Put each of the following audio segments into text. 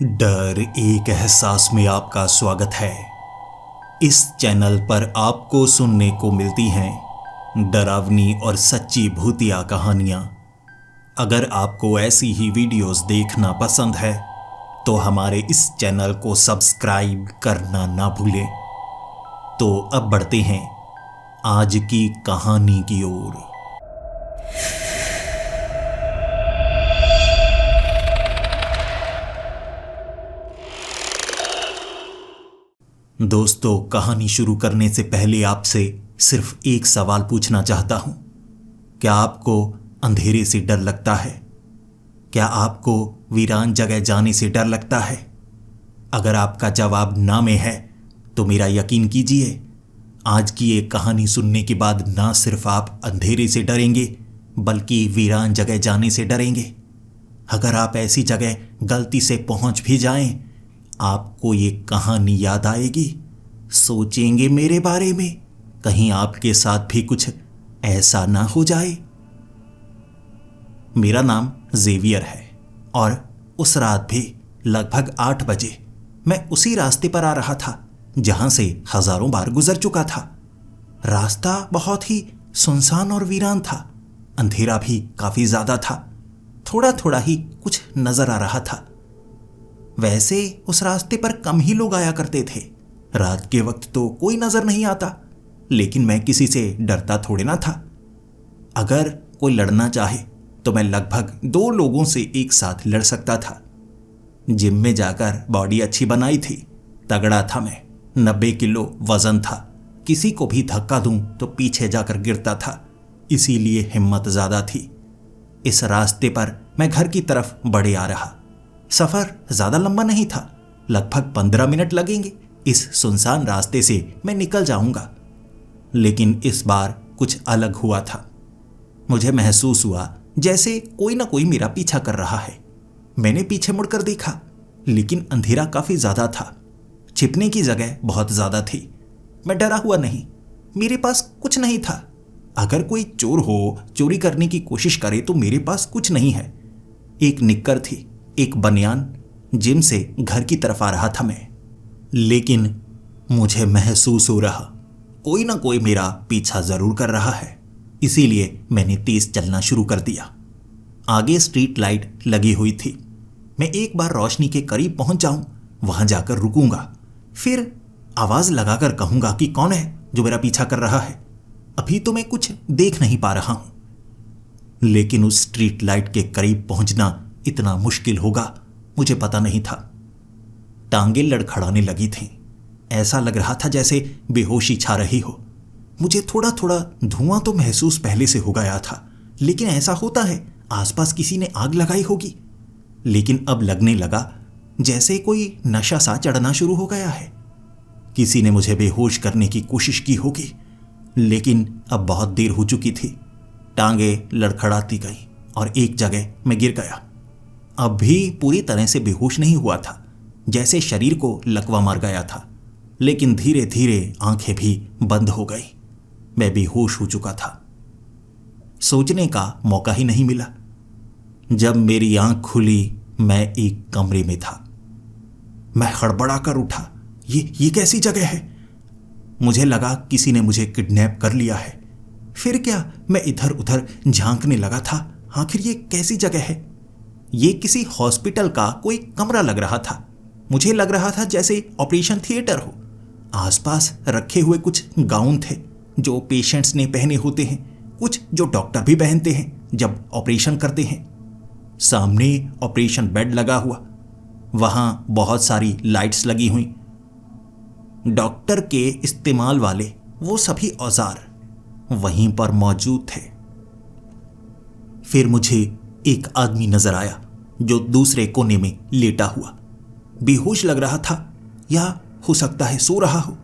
डर एक एहसास में आपका स्वागत है। इस चैनल पर आपको सुनने को मिलती हैं डरावनी और सच्ची भूतिया कहानियाँ। अगर आपको ऐसी ही वीडियोस देखना पसंद है तो हमारे इस चैनल को सब्सक्राइब करना ना भूलें। तो अब बढ़ते हैं आज की कहानी की ओर। दोस्तों, कहानी शुरू करने से पहले आपसे सिर्फ एक सवाल पूछना चाहता हूं। क्या आपको अंधेरे से डर लगता है? क्या आपको वीरान जगह जाने से डर लगता है? अगर आपका जवाब ना में है तो मेरा यकीन कीजिए, आज की एक कहानी सुनने के बाद ना सिर्फ आप अंधेरे से डरेंगे बल्कि वीरान जगह जाने से डरेंगे। अगर आप ऐसी जगह गलती से पहुंच भी जाएं, आपको ये कहानी याद आएगी। सोचेंगे मेरे बारे में, कहीं आपके साथ भी कुछ ऐसा ना हो जाए। मेरा नाम जेवियर है और उस रात भी लगभग 8 बजे मैं उसी रास्ते पर आ रहा था जहां से हजारों बार गुजर चुका था। रास्ता बहुत ही सुनसान और वीरान था। अंधेरा भी काफी ज्यादा था। थोड़ा थोड़ा ही कुछ नजर आ रहा था। वैसे उस रास्ते पर कम ही लोग आया करते थे। रात के वक्त तो कोई नजर नहीं आता, लेकिन मैं किसी से डरता थोड़े ना था। अगर कोई लड़ना चाहे तो मैं लगभग 2 लोगों से एक साथ लड़ सकता था। जिम में जाकर बॉडी अच्छी बनाई थी, तगड़ा था मैं, 90 किलो वजन था। किसी को भी धक्का दूं तो पीछे जाकर गिरता था, इसीलिए हिम्मत ज्यादा थी। इस रास्ते पर मैं घर की तरफ बढ़े आ रहा। सफर ज्यादा लंबा नहीं था, लगभग 15 मिनट लगेंगे। इस सुनसान रास्ते से मैं निकल जाऊंगा। लेकिन इस बार कुछ अलग हुआ था। मुझे महसूस हुआ जैसे कोई ना कोई मेरा पीछा कर रहा है। मैंने पीछे मुड़कर देखा, लेकिन अंधेरा काफी ज्यादा था। छिपने की जगह बहुत ज्यादा थी। मैं डरा हुआ नहीं, मेरे पास कुछ नहीं था। अगर कोई चोर हो, चोरी करने की कोशिश करे तो मेरे पास कुछ नहीं है। एक निक्कर थी, एक बनियान। जिम से घर की तरफ आ रहा था मैं, लेकिन मुझे महसूस हो रहा कोई ना कोई मेरा पीछा जरूर कर रहा है। इसीलिए मैंने तेज चलना शुरू कर दिया। आगे स्ट्रीट लाइट लगी हुई थी। मैं एक बार रोशनी के करीब पहुंच जाऊं, वहां जाकर रुकूंगा, फिर आवाज लगाकर कहूंगा कि कौन है जो मेरा पीछा कर रहा है। अभी तो मैं कुछ देख नहीं पा रहा हूं, लेकिन उस स्ट्रीट लाइट के करीब पहुंचना इतना मुश्किल होगा मुझे पता नहीं था। टांगें लड़खड़ाने लगी थीं। ऐसा लग रहा था जैसे बेहोशी छा रही हो। मुझे थोड़ा थोड़ा धुआं तो महसूस पहले से हो गया था, लेकिन ऐसा होता है आसपास किसी ने आग लगाई होगी। लेकिन अब लगने लगा जैसे कोई नशा सा चढ़ना शुरू हो गया है। किसी ने मुझे बेहोश करने की कोशिश की होगी, लेकिन अब बहुत देर हो चुकी थी। टांगें लड़खड़ाती गई और एक जगह मैं गिर गया। अब भी पूरी तरह से बेहोश नहीं हुआ था, जैसे शरीर को लकवा मार गया था, लेकिन धीरे धीरे आंखें भी बंद हो गई। मैं बेहोश हो चुका था। सोचने का मौका ही नहीं मिला। जब मेरी आंख खुली, मैं एक कमरे में था। मैं हड़बड़ा कर उठा। ये कैसी जगह है? मुझे लगा किसी ने मुझे किडनैप कर लिया है। फिर क्या, मैं इधर उधर झांकने लगा था। आखिर ये कैसी जगह है? ये किसी हॉस्पिटल का कोई कमरा लग रहा था। मुझे लग रहा था जैसे ऑपरेशन थिएटर हो। आसपास रखे हुए कुछ गाउन थे जो पेशेंट्स ने पहने होते हैं, कुछ जो डॉक्टर भी पहनते हैं जब ऑपरेशन करते हैं। सामने ऑपरेशन बेड लगा हुआ, वहां बहुत सारी लाइट्स लगी हुई। डॉक्टर के इस्तेमाल वाले वो सभी औजार वहीं पर मौजूद थे। फिर मुझे एक आदमी नजर आया जो दूसरे कोने में लेटा हुआ बेहोश लग रहा था, या हो सकता है सो रहा हो।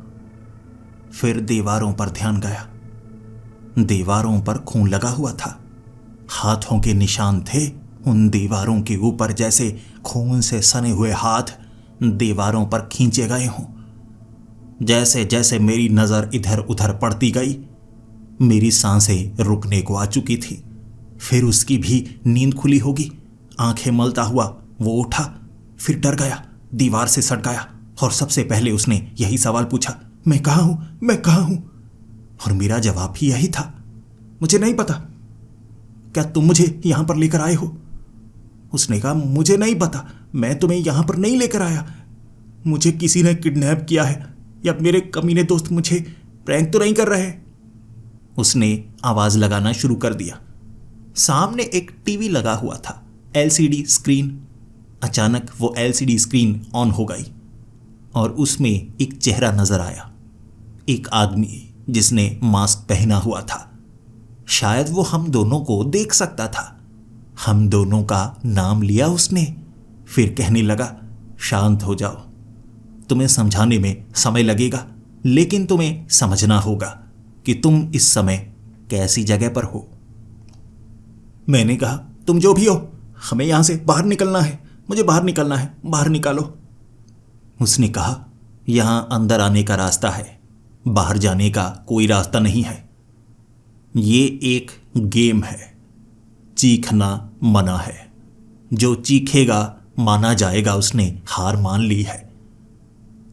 फिर दीवारों पर ध्यान गया। दीवारों पर खून लगा हुआ था। हाथों के निशान थे उन दीवारों के ऊपर, जैसे खून से सने हुए हाथ दीवारों पर खींचे गए हों। जैसे जैसे मेरी नजर इधर उधर पड़ती गई, मेरी सांसें रुकने को आ चुकी थी। फिर उसकी भी नींद खुली होगी। आंखें मलता हुआ वो उठा। फिर डर गया, दीवार से सट गया और सबसे पहले उसने यही सवाल पूछा, मैं कहाँ हूं, मैं कहाँ हूं? और मेरा जवाब भी यही था, मुझे नहीं पता। क्या तुम मुझे यहां पर लेकर आए हो? उसने कहा, मुझे नहीं पता, मैं तुम्हें यहां पर नहीं लेकर आया। मुझे किसी ने किडनैप किया है या मेरे कमीने दोस्त मुझे प्रैंक तो नहीं कर रहे? उसने आवाज लगाना शुरू कर दिया। सामने एक टीवी लगा हुआ था, एलसीडी स्क्रीन। अचानक वो एलसीडी स्क्रीन ऑन हो गई और उसमें एक चेहरा नजर आया, एक आदमी जिसने मास्क पहना हुआ था। शायद वो हम दोनों को देख सकता था। हम दोनों का नाम लिया उसने, फिर कहने लगा, शांत हो जाओ, तुम्हें समझाने में समय लगेगा, लेकिन तुम्हें समझना होगा कि तुम इस समय कैसी जगह पर हो। मैंने कहा, तुम जो भी हो, हमें यहां से बाहर निकलना है, मुझे बाहर निकलना है, बाहर निकालो। उसने कहा, यहां अंदर आने का रास्ता है, बाहर जाने का कोई रास्ता नहीं है। ये एक गेम है, चीखना मना है। जो चीखेगा माना जाएगा उसने हार मान ली है।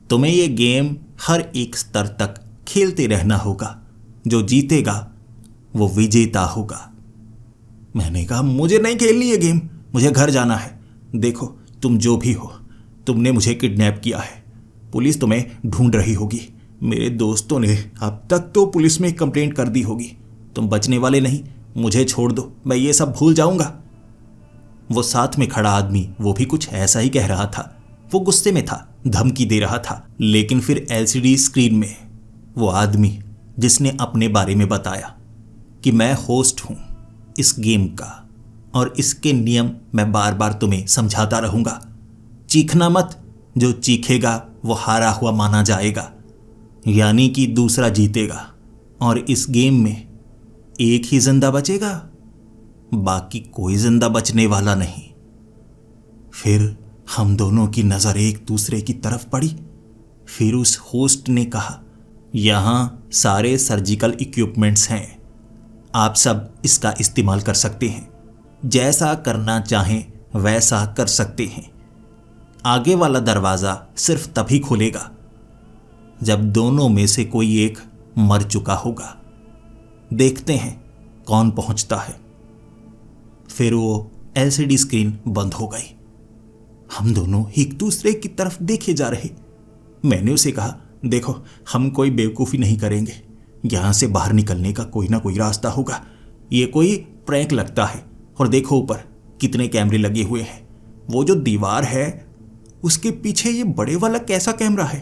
तुम्हें ये गेम हर एक स्तर तक खेलते रहना होगा। जो जीतेगा वो विजेता होगा। मैंने कहा, मुझे नहीं खेलनी ये गेम, मुझे घर जाना है। देखो, तुम जो भी हो, तुमने मुझे किडनैप किया है, पुलिस तुम्हें ढूंढ रही होगी। मेरे दोस्तों ने अब तक तो पुलिस में कंप्लेंट कर दी होगी। तुम बचने वाले नहीं, मुझे छोड़ दो, मैं ये सब भूल जाऊंगा। वो साथ में खड़ा आदमी वो भी कुछ ऐसा ही कह रहा था। वो गुस्से में था, धमकी दे रहा था। लेकिन फिर एलसीडी स्क्रीन में वो आदमी जिसने अपने बारे में बताया कि मैं होस्ट हूं इस गेम का और इसके नियम मैं बार बार तुम्हें समझाता रहूंगा। चीखना मत, जो चीखेगा वो हारा हुआ माना जाएगा, यानी कि दूसरा जीतेगा और इस गेम में एक ही जिंदा बचेगा, बाकी कोई जिंदा बचने वाला नहीं। फिर हम दोनों की नजर एक दूसरे की तरफ पड़ी। फिर उस होस्ट ने कहा, यहां सारे सर्जिकल इक्विपमेंट्स हैं, आप सब इसका इस्तेमाल कर सकते हैं, जैसा करना चाहें वैसा कर सकते हैं। आगे वाला दरवाजा सिर्फ तभी खुलेगा जब दोनों में से कोई एक मर चुका होगा। देखते हैं कौन पहुंचता है। फिर वो एलसीडी स्क्रीन बंद हो गई। हम दोनों एक दूसरे की तरफ देखे जा रहे। मैंने उसे कहा, देखो, हम कोई बेवकूफ़ी नहीं करेंगे, यहां से बाहर निकलने का कोई ना कोई रास्ता होगा। ये कोई प्रैंक लगता है। और देखो ऊपर कितने कैमरे लगे हुए हैं। वो जो दीवार है उसके पीछे ये बड़े वाला कैसा कैमरा है?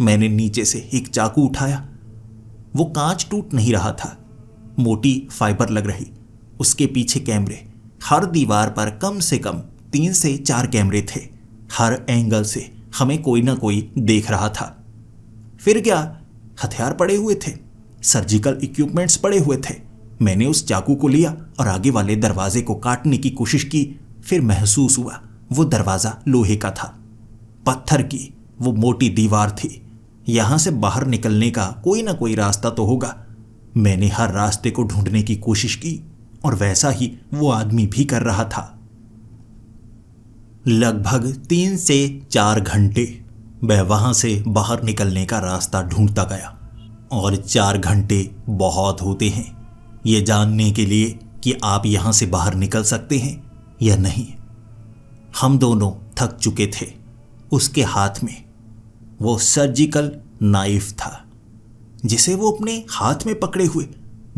मैंने नीचे से एक चाकू उठाया। वो कांच टूट नहीं रहा था, मोटी फाइबर लग रही। उसके पीछे कैमरे, हर दीवार पर कम से कम 3 से 4 कैमरे थे। हर एंगल से हमें कोई ना कोई देख रहा था। फिर क्या, हथियार पड़े हुए थे, सर्जिकल इक्विपमेंट्स पड़े हुए थे। मैंने उस चाकू को लिया और आगे वाले दरवाजे को काटने की कोशिश की। फिर महसूस हुआ वो दरवाजा लोहे का था, पत्थर की वो मोटी दीवार थी। यहां से बाहर निकलने का कोई ना कोई रास्ता तो होगा। मैंने हर रास्ते को ढूंढने की कोशिश की और वैसा ही वो आदमी भी कर रहा था। लगभग 3 से 4 घंटे मैं वहां से बाहर निकलने का रास्ता ढूंढता गया। और 4 घंटे बहुत होते हैं ये जानने के लिए कि आप यहां से बाहर निकल सकते हैं या नहीं। हम दोनों थक चुके थे। उसके हाथ में वो सर्जिकल नाइफ था जिसे वो अपने हाथ में पकड़े हुए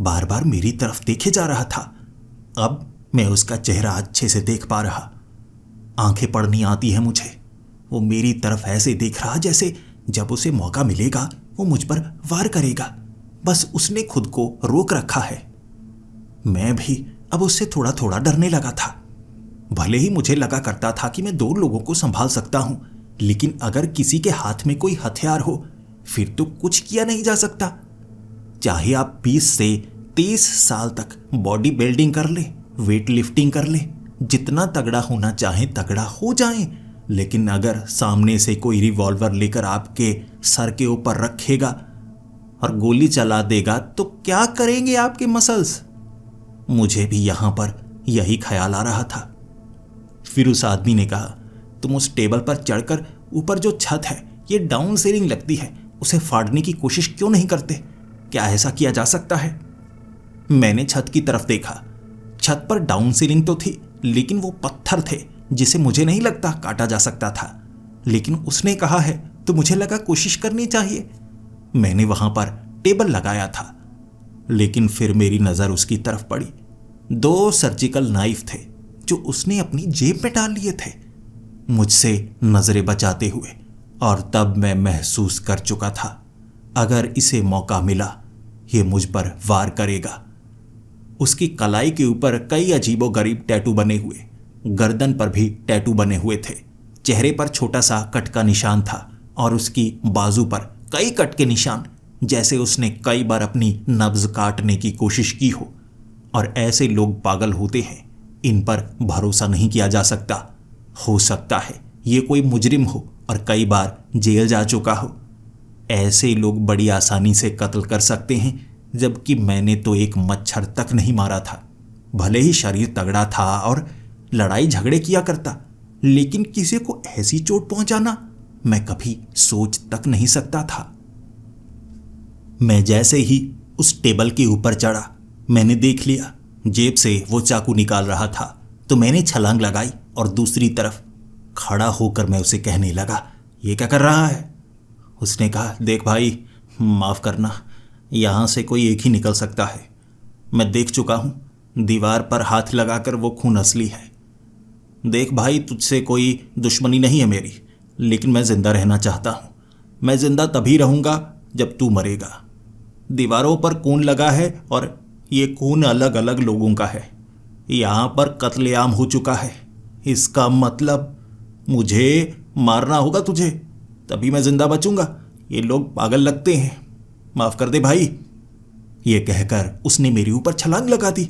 बार बार मेरी तरफ देखे जा रहा था। अब मैं उसका चेहरा अच्छे से देख पा रहा। आंखें पड़नी आती है मुझे। वो मेरी तरफ ऐसे देख रहा जैसे जब उसे मौका मिलेगा वो मुझ पर वार करेगा। बस उसने खुद को रोक रखा है। मैं भी अब उससे थोड़ा थोड़ा डरने लगा था। भले ही मुझे लगा करता था कि मैं 2 लोगों को संभाल सकता हूं, लेकिन अगर किसी के हाथ में कोई हथियार हो फिर तो कुछ किया नहीं जा सकता। चाहे आप 20 से 30 साल तक बॉडी बिल्डिंग कर ले, वेट लिफ्टिंग कर ले, जितना तगड़ा होना चाहे तगड़ा हो जाए, लेकिन अगर सामने से कोई रिवॉल्वर लेकर आपके सर के ऊपर रखेगा और गोली चला देगा तो क्या करेंगे आपके मसल्स? मुझे भी यहां पर यही ख्याल आ रहा था। फिर उस आदमी ने कहा, तुम उस टेबल पर चढ़कर ऊपर जो छत है, ये डाउन सीलिंग लगती है, उसे फाड़ने की कोशिश क्यों नहीं करते? क्या ऐसा किया जा सकता है? मैंने छत की तरफ देखा। छत पर डाउन सीलिंग तो थी, लेकिन वो पत्थर थे जिसे मुझे नहीं लगता काटा जा सकता था। लेकिन उसने कहा है तो मुझे लगा कोशिश करनी चाहिए। मैंने वहां पर टेबल लगाया था, लेकिन फिर मेरी नजर उसकी तरफ पड़ी। 2 सर्जिकल नाइफ थे जो उसने अपनी जेब में डाल लिए थे, मुझसे नजरें बचाते हुए। और तब मैं महसूस कर चुका था, अगर इसे मौका मिला ये मुझ पर वार करेगा। उसकी कलाई के ऊपर कई अजीबोगरीब टैटू बने हुए, गर्दन पर भी टैटू बने हुए थे, चेहरे पर छोटा सा कट का निशान था और उसकी बाजू पर कई कट के निशान, जैसे उसने कई बार अपनी नब्ज काटने की कोशिश की हो। और ऐसे लोग पागल होते हैं, इन पर भरोसा नहीं किया जा सकता। हो सकता है ये कोई मुजरिम हो और कई बार जेल जा चुका हो। ऐसे लोग बड़ी आसानी से कत्ल कर सकते हैं, जबकि मैंने तो एक मच्छर तक नहीं मारा था। भले ही शरीर तगड़ा था और लड़ाई झगड़े किया करता, लेकिन किसी को ऐसी चोट पहुंचाना मैं कभी सोच तक नहीं सकता था। मैं जैसे ही उस टेबल के ऊपर चढ़ा, मैंने देख लिया जेब से वो चाकू निकाल रहा था, तो मैंने छलांग लगाई और दूसरी तरफ खड़ा होकर मैं उसे कहने लगा, ये क्या कर रहा है? उसने कहा, देख भाई, माफ़ करना, यहाँ से कोई एक ही निकल सकता है। मैं देख चुका हूँ, दीवार पर हाथ लगाकर वो खून असली है। देख भाई, तुझसे कोई दुश्मनी नहीं है मेरी, लेकिन मैं ज़िंदा रहना चाहता हूँ। मैं ज़िंदा तभी रहूँगा जब तू मरेगा। दीवारों पर खून लगा है और ये खून अलग अलग लोगों का है। यहाँ पर कत्लेआम हो चुका है। इसका मतलब मुझे मारना होगा तुझे, तभी मैं ज़िंदा बचूंगा। ये लोग पागल लगते हैं, माफ़ कर दे भाई। ये कहकर उसने मेरे ऊपर छलांग लगा दी।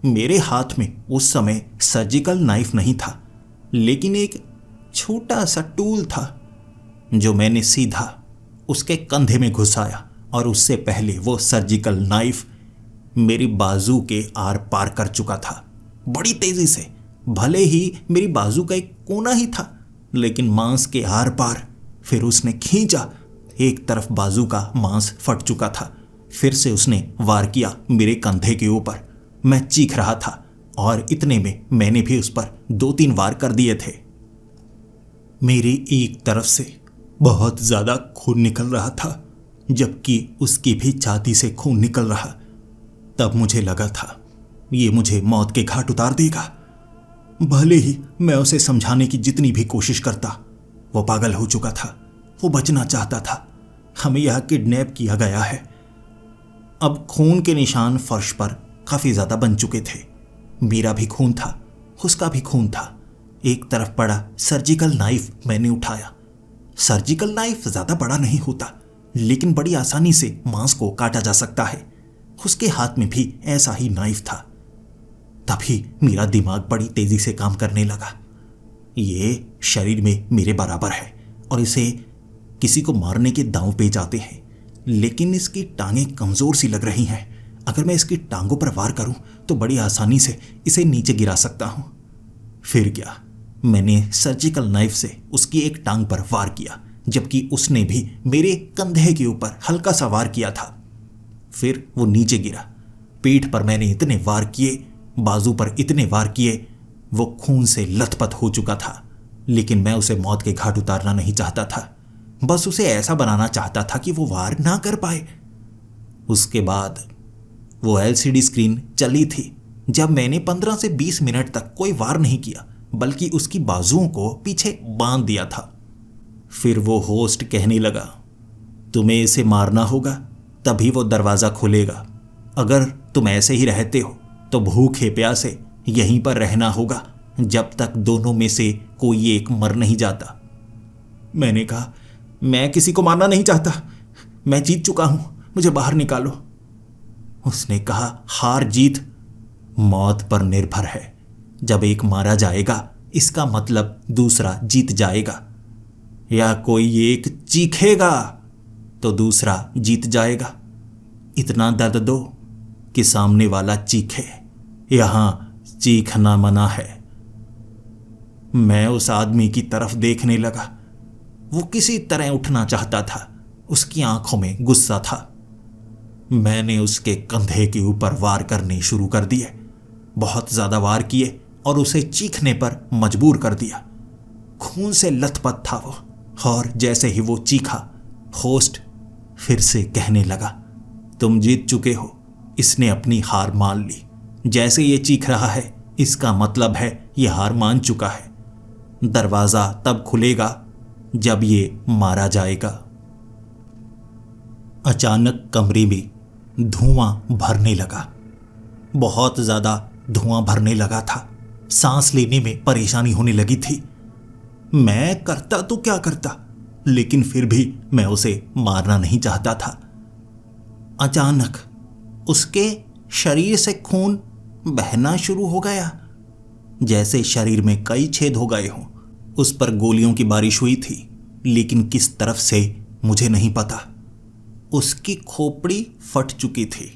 मेरे हाथ में उस समय सर्जिकल नाइफ नहीं था, लेकिन एक छोटा सा टूल था जो मैंने सीधा उसके कंधे में घुसाया, और उससे पहले वो सर्जिकल नाइफ मेरी बाजू के आर पार कर चुका था, बड़ी तेजी से। भले ही मेरी बाजू का एक कोना ही था, लेकिन मांस के आर पार। फिर उसने खींचा, एक तरफ बाजू का मांस फट चुका था। फिर से उसने वार किया मेरे कंधे के ऊपर। मैं चीख रहा था और इतने में मैंने भी उस पर 2-3 वार कर दिए थे। मेरी एक तरफ से बहुत ज्यादा खून निकल रहा था, जबकि उसकी भी छाती से खून निकल रहा। तब मुझे लगा था ये मुझे मौत के घाट उतार देगा। भले ही मैं उसे समझाने की जितनी भी कोशिश करता, वो पागल हो चुका था। वो बचना चाहता था। हमें यह किडनैप किया गया है। अब खून के निशान फर्श पर काफी ज्यादा बन चुके थे। मेरा भी खून था, उसका भी खून था। एक तरफ पड़ा सर्जिकल नाइफ मैंने उठाया। सर्जिकल नाइफ ज्यादा बड़ा नहीं होता, लेकिन बड़ी आसानी से मांस को काटा जा सकता है। उसके हाथ में भी ऐसा ही नाइफ था। तभी मेरा दिमाग बड़ी तेजी से काम करने लगा। ये शरीर में मेरे बराबर है और इसे किसी को मारने के दांव पे जाते हैं, लेकिन इसकी टांगें कमजोर सी लग रही हैं। अगर मैं इसकी टांगों पर वार करूं तो बड़ी आसानी से इसे नीचे गिरा सकता हूं। फिर क्या, मैंने सर्जिकल नाइफ से उसकी एक टांग पर वार किया, जबकि उसने भी मेरे कंधे के ऊपर हल्का सा वार किया था। फिर वो नीचे गिरा। पीठ पर मैंने इतने वार किए, बाजू पर इतने वार किए, वो खून से लथपथ हो चुका था। लेकिन मैं उसे मौत के घाट उतारना नहीं चाहता था, बस उसे ऐसा बनाना चाहता था कि वो वार ना कर पाए। उसके बाद वो एलसीडी स्क्रीन चली थी जब मैंने 15 से 20 मिनट तक कोई वार नहीं किया, बल्कि उसकी बाजुओं को पीछे बांध दिया था। फिर वो होस्ट कहने लगा, तुम्हें इसे मारना होगा, तभी वो दरवाज़ा खुलेगा। अगर तुम ऐसे ही रहते हो तो भूखे प्यासे यहीं पर रहना होगा जब तक दोनों में से कोई एक मर नहीं जाता। मैंने कहा, मैं किसी को मारना नहीं चाहता, मैं जीत चुका हूं, मुझे बाहर निकालो। उसने कहा, हार जीत मौत पर निर्भर है। जब एक मारा जाएगा इसका मतलब दूसरा जीत जाएगा, या कोई एक चीखेगा तो दूसरा जीत जाएगा। इतना दर्द दो कि सामने वाला चीखे। यहां चीखना मना है। मैं उस आदमी की तरफ देखने लगा। वो किसी तरह उठना चाहता था, उसकी आंखों में गुस्सा था। मैंने उसके कंधे के ऊपर वार करने शुरू कर दिए, बहुत ज्यादा वार किए और उसे चीखने पर मजबूर कर दिया। खून से लथपथ था वो, और जैसे ही वो चीखा, होस्ट फिर से कहने लगा, तुम जीत चुके हो, इसने अपनी हार मान ली। जैसे ये चीख रहा है, इसका मतलब है ये हार मान चुका है। दरवाजा तब खुलेगा जब ये मारा जाएगा। अचानक कमरे में धुआं भरने लगा, बहुत ज्यादा धुआं भरने लगा था। सांस लेने में परेशानी होने लगी थी। मैं करता तो क्या करता, लेकिन फिर भी मैं उसे मारना नहीं चाहता था। अचानक उसके शरीर से खून बहना शुरू हो गया, जैसे शरीर में कई छेद हो गए हों। उस पर गोलियों की बारिश हुई थी, लेकिन किस तरफ से मुझे नहीं पता। उसकी खोपड़ी फट चुकी थी।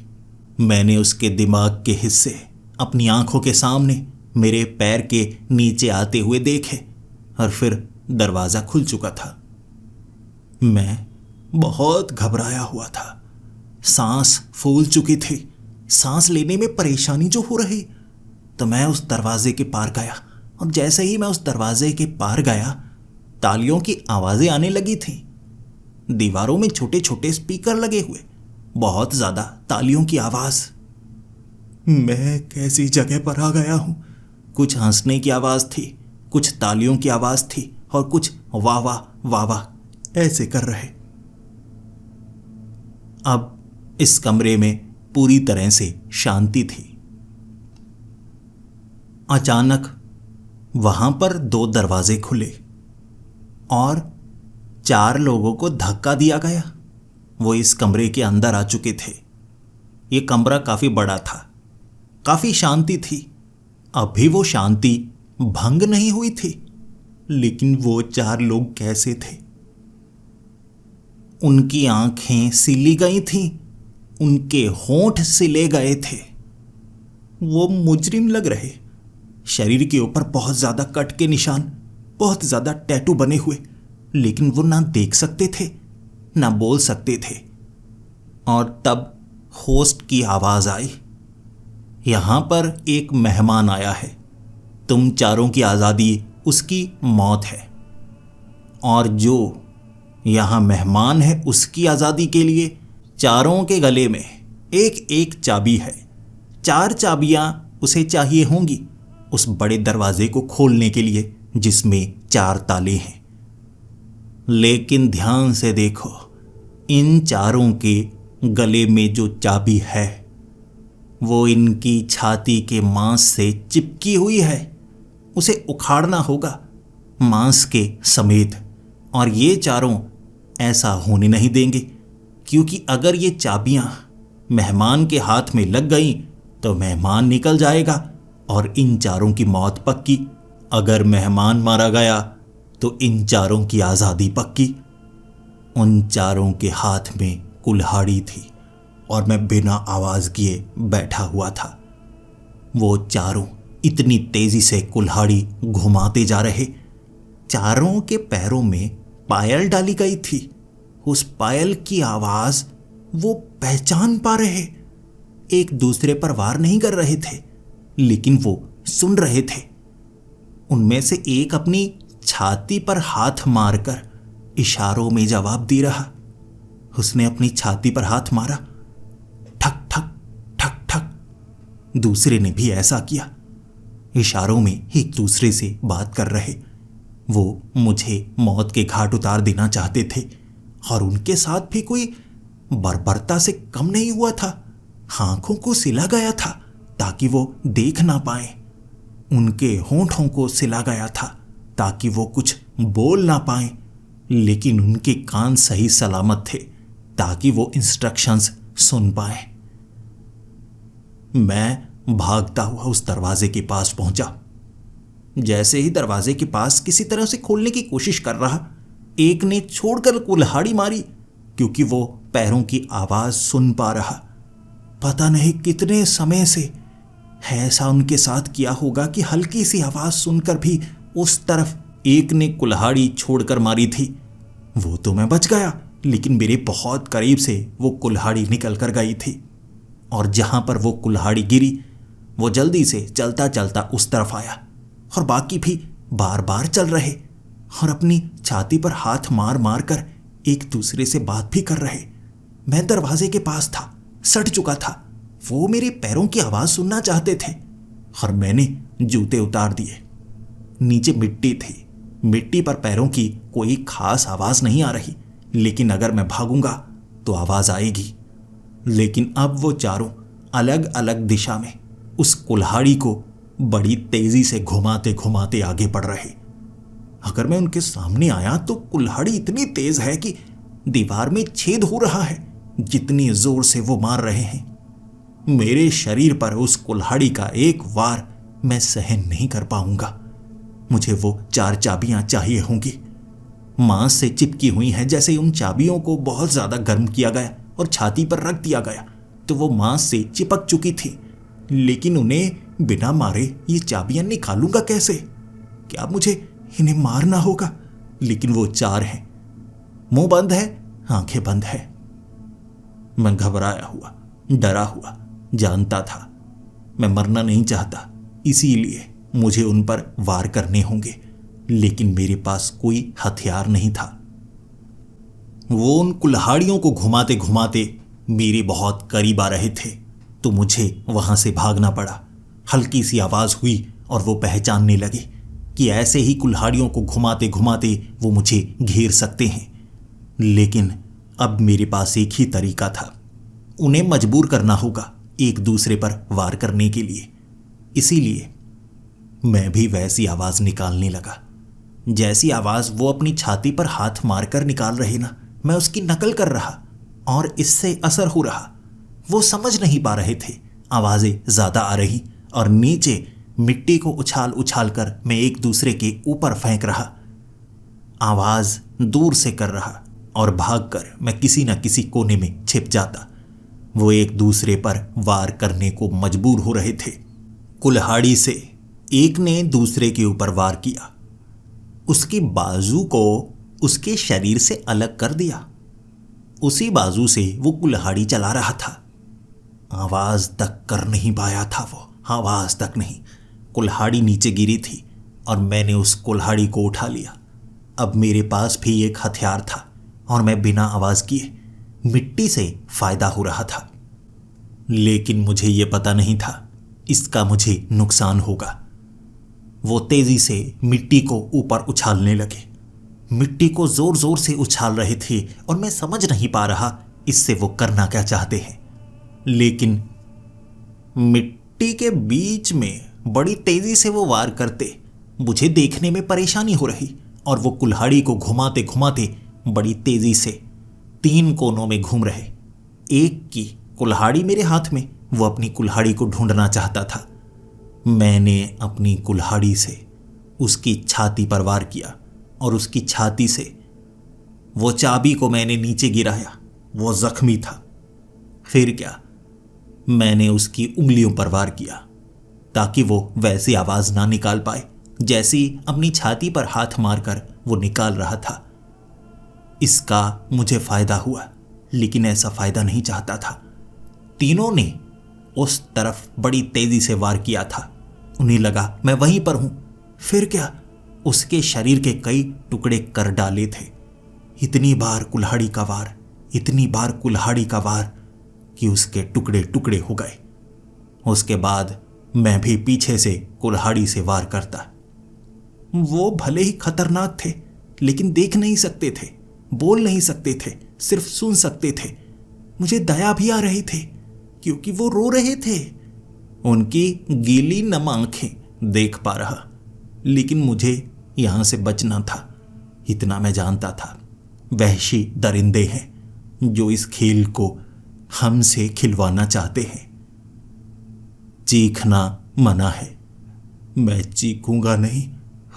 मैंने उसके दिमाग के हिस्से अपनी आंखों के सामने मेरे पैर के नीचे आते हुए देखे, और फिर दरवाजा खुल चुका था। मैं बहुत घबराया हुआ था। सांस फूल चुकी थी, सांस लेने में परेशानी जो हो रही। तो मैं उस दरवाजे के पार गया, और जैसे ही मैं उस दरवाजे के पार गया, तालियों की आवाजें आने लगी थी। दीवारों में छोटे छोटे स्पीकर लगे हुए, बहुत ज्यादा तालियों की आवाज। मैं कैसी जगह पर आ गया हूं। कुछ हंसने की आवाज थी, कुछ तालियों की आवाज थी, और कुछ वाह वाह वाह वाह ऐसे कर रहे। अब इस कमरे में पूरी तरह से शांति थी। अचानक वहां पर 2 दरवाजे खुले और 4 लोगों को धक्का दिया गया। वो इस कमरे के अंदर आ चुके थे। ये कमरा काफी बड़ा था, काफी शांति थी। अभी वो शांति भंग नहीं हुई थी, लेकिन वो 4 लोग कैसे थे? उनकी आंखें सिली गई थीं, उनके होंठ सिले गए थे। वो मुजरिम लग रहे। शरीर के ऊपर बहुत ज्यादा कट के निशान, बहुत ज्यादा टैटू बने हुए, लेकिन वो ना देख सकते थे, ना बोल सकते थे। और तब होस्ट की आवाज आई, यहां पर एक मेहमान आया है। तुम चारों की आजादी उसकी मौत है, और जो यहां मेहमान है उसकी आजादी के लिए चारों के गले में एक एक चाबी है। 4 चाबियां उसे चाहिए होंगी उस बड़े दरवाजे को खोलने के लिए, जिसमें 4 ताले हैं। लेकिन ध्यान से देखो, इन चारों के गले में जो चाबी है वो इनकी छाती के मांस से चिपकी हुई है। उसे उखाड़ना होगा मांस के समेत, और ये चारों ऐसा होने नहीं देंगे, क्योंकि अगर ये चाबियां मेहमान के हाथ में लग गई तो मेहमान निकल जाएगा और इन चारों की मौत पक्की। अगर मेहमान मारा गया तो इन चारों की आजादी पक्की। उन चारों के हाथ में कुल्हाड़ी थी और मैं बिना आवाज किए बैठा हुआ था। वो चारों इतनी तेजी से कुल्हाड़ी घुमाते जा रहे। चारों के पैरों में पायल डाली गई थी। उस पायल की आवाज वो पहचान पा रहे। एक दूसरे पर वार नहीं कर रहे थे, लेकिन वो सुन रहे थे। उनमें से एक अपनी छाती पर हाथ मारकर इशारों में जवाब दे रहा। उसने अपनी छाती पर हाथ मारा, ठक ठक ठक ठक। दूसरे ने भी ऐसा किया। इशारों में एक दूसरे से बात कर रहे। वो मुझे मौत के घाट उतार देना चाहते थे, और उनके साथ भी कोई बर्बरता से कम नहीं हुआ था। आंखों को सिला गया था ताकि वो देख ना पाए। उनके होंठों को सिला गया था ताकि वो कुछ बोल ना पाए, लेकिन उनके कान सही सलामत थे ताकि वो इंस्ट्रक्शंस सुन पाए। मैं भागता हुआ उस दरवाजे के पास पहुंचा। जैसे ही दरवाजे के पास किसी तरह से खोलने की कोशिश कर रहा, एक ने छोड़कर कुल्हाड़ी मारी, क्योंकि वो पैरों की आवाज सुन पा रहा। पता नहीं कितने समय से ऐसा उनके साथ किया होगा कि हल्की सी आवाज सुनकर भी उस तरफ एक ने कुल्हाड़ी छोड़कर मारी थी। वो तो मैं बच गया, लेकिन मेरे बहुत करीब से वो कुल्हाड़ी निकल कर गई थी। और जहां पर वो कुल्हाड़ी गिरी, वो जल्दी से चलता चलता उस तरफ आया और बाकी भी बार बार चल रहे और अपनी छाती पर हाथ मार मार कर एक दूसरे से बात भी कर रहे। मैं दरवाजे के पास था, सट चुका था। वो मेरे पैरों की आवाज सुनना चाहते थे और मैंने जूते उतार दिए। नीचे मिट्टी थी, मिट्टी पर पैरों की कोई खास आवाज नहीं आ रही, लेकिन अगर मैं भागूंगा तो आवाज आएगी। लेकिन अब वो चारों अलग अलग दिशा में उस कुल्हाड़ी को बड़ी तेजी से घुमाते घुमाते आगे बढ़ रहे। अगर मैं उनके सामने आया तो कुल्हाड़ी इतनी तेज है कि दीवार में छेद हो रहा है, जितनी जोर से वो मार रहे हैं। मेरे शरीर पर उस कुल्हाड़ी का एक वार मैं सहन नहीं कर पाऊंगा। मुझे वो 4 चाबियां चाहिए होंगी। मांस से चिपकी हुई हैं, जैसे उन चाबियों को बहुत ज्यादा गर्म किया गया और छाती पर रख दिया गया तो वो मांस से चिपक चुकी थी। लेकिन उन्हें बिना मारे ये चाबियां निकालूंगा कैसे? क्या मुझे इन्हें मारना होगा? लेकिन वो 4 हैं, मुंह बंद है, आंखें बंद है। मैं घबराया हुआ, डरा हुआ, जानता था मैं मरना नहीं चाहता, इसीलिए मुझे उन पर वार करने होंगे, लेकिन मेरे पास कोई हथियार नहीं था। वो उन कुल्हाड़ियों को घुमाते घुमाते मेरे बहुत करीब आ रहे थे तो मुझे वहां से भागना पड़ा। हल्की सी आवाज हुई और वो पहचानने लगे कि ऐसे ही कुल्हाड़ियों को घुमाते घुमाते वो मुझे घेर सकते हैं। लेकिन अब मेरे पास एक ही तरीका था, उन्हें मजबूर करना होगा एक दूसरे पर वार करने के लिए। इसीलिए मैं भी वैसी आवाज निकालने लगा जैसी आवाज वो अपनी छाती पर हाथ मारकर निकाल रहे ना, मैं उसकी नकल कर रहा और इससे असर हो रहा। वो समझ नहीं पा रहे थे, आवाजें ज्यादा आ रही और नीचे मिट्टी को उछाल उछाल कर मैं एक दूसरे के ऊपर फेंक रहा, आवाज दूर से कर रहा और भागकर मैं किसी न किसी कोने में छिप जाता। वो एक दूसरे पर वार करने को मजबूर हो रहे थे। कुल्हाड़ी से एक ने दूसरे के ऊपर वार किया, उसकी बाजू को उसके शरीर से अलग कर दिया। उसी बाजू से वो कुल्हाड़ी चला रहा था। आवाज तक कर नहीं पाया था वो, आवाज तक नहीं। कुल्हाड़ी नीचे गिरी थी और मैंने उस कुल्हाड़ी को उठा लिया। अब मेरे पास भी एक हथियार था और मैं बिना आवाज किए मिट्टी से फायदा हो रहा था। लेकिन मुझे यह पता नहीं था इसका मुझे नुकसान होगा। वो तेजी से मिट्टी को ऊपर उछालने लगे, मिट्टी को जोर जोर से उछाल रहे थे और मैं समझ नहीं पा रहा इससे वो करना क्या चाहते हैं। लेकिन मिट्टी के बीच में बड़ी तेजी से वो वार करते मुझे देखने में परेशानी हो रही और वो कुल्हाड़ी को घुमाते घुमाते बड़ी तेजी से 3 कोनों में घूम रहे। एक की कुल्हाड़ी मेरे हाथ में, वो अपनी कुल्हाड़ी को ढूंढना चाहता था। मैंने अपनी कुल्हाड़ी से उसकी छाती पर वार किया और उसकी छाती से वो चाबी को मैंने नीचे गिराया। वो जख्मी था। फिर क्या, मैंने उसकी उंगलियों पर वार किया ताकि वो वैसी आवाज ना निकाल पाए जैसी अपनी छाती पर हाथ मारकर वो निकाल रहा था। इसका मुझे फायदा हुआ, लेकिन ऐसा फायदा नहीं चाहता था। तीनों ने उस तरफ बड़ी तेजी से वार किया था। उन्हें लगा मैं वहीं पर हूं। फिर क्या, उसके शरीर के कई टुकड़े कर डाले थे। इतनी बार कुल्हाड़ी का वार, इतनी बार कुल्हाड़ी का वार कि उसके टुकड़े टुकड़े हो गए। उसके बाद मैं भी पीछे से कुल्हाड़ी से वार करता। वो भले ही खतरनाक थे, लेकिन देख नहीं सकते थे, बोल नहीं सकते थे, सिर्फ सुन सकते थे। मुझे दया भी आ रही थी क्योंकि वो रो रहे थे। उनकी गीली नम आंखें देख पा रहा, लेकिन मुझे यहां से बचना था। इतना मैं जानता था, वहशी दरिंदे हैं जो इस खेल को हमसे खिलवाना चाहते हैं। चीखना मना है, मैं चीखूंगा नहीं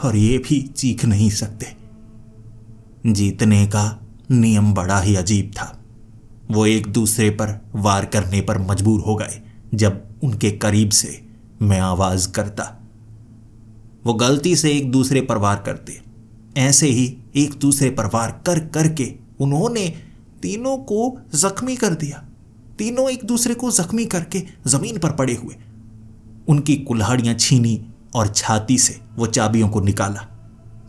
और ये भी चीख नहीं सकते। जीतने का नियम बड़ा ही अजीब था। वो एक दूसरे पर वार करने पर मजबूर हो गए जब उनके करीब से मैं आवाज करता। वो गलती से एक दूसरे पर वार करते। ऐसे ही एक दूसरे पर वार कर करके उन्होंने तीनों को जख्मी कर दिया। तीनों एक दूसरे को जख्मी करके जमीन पर पड़े हुए। उनकी कुल्हाड़ियां छीनी और छाती से वो चाबियों को निकाला।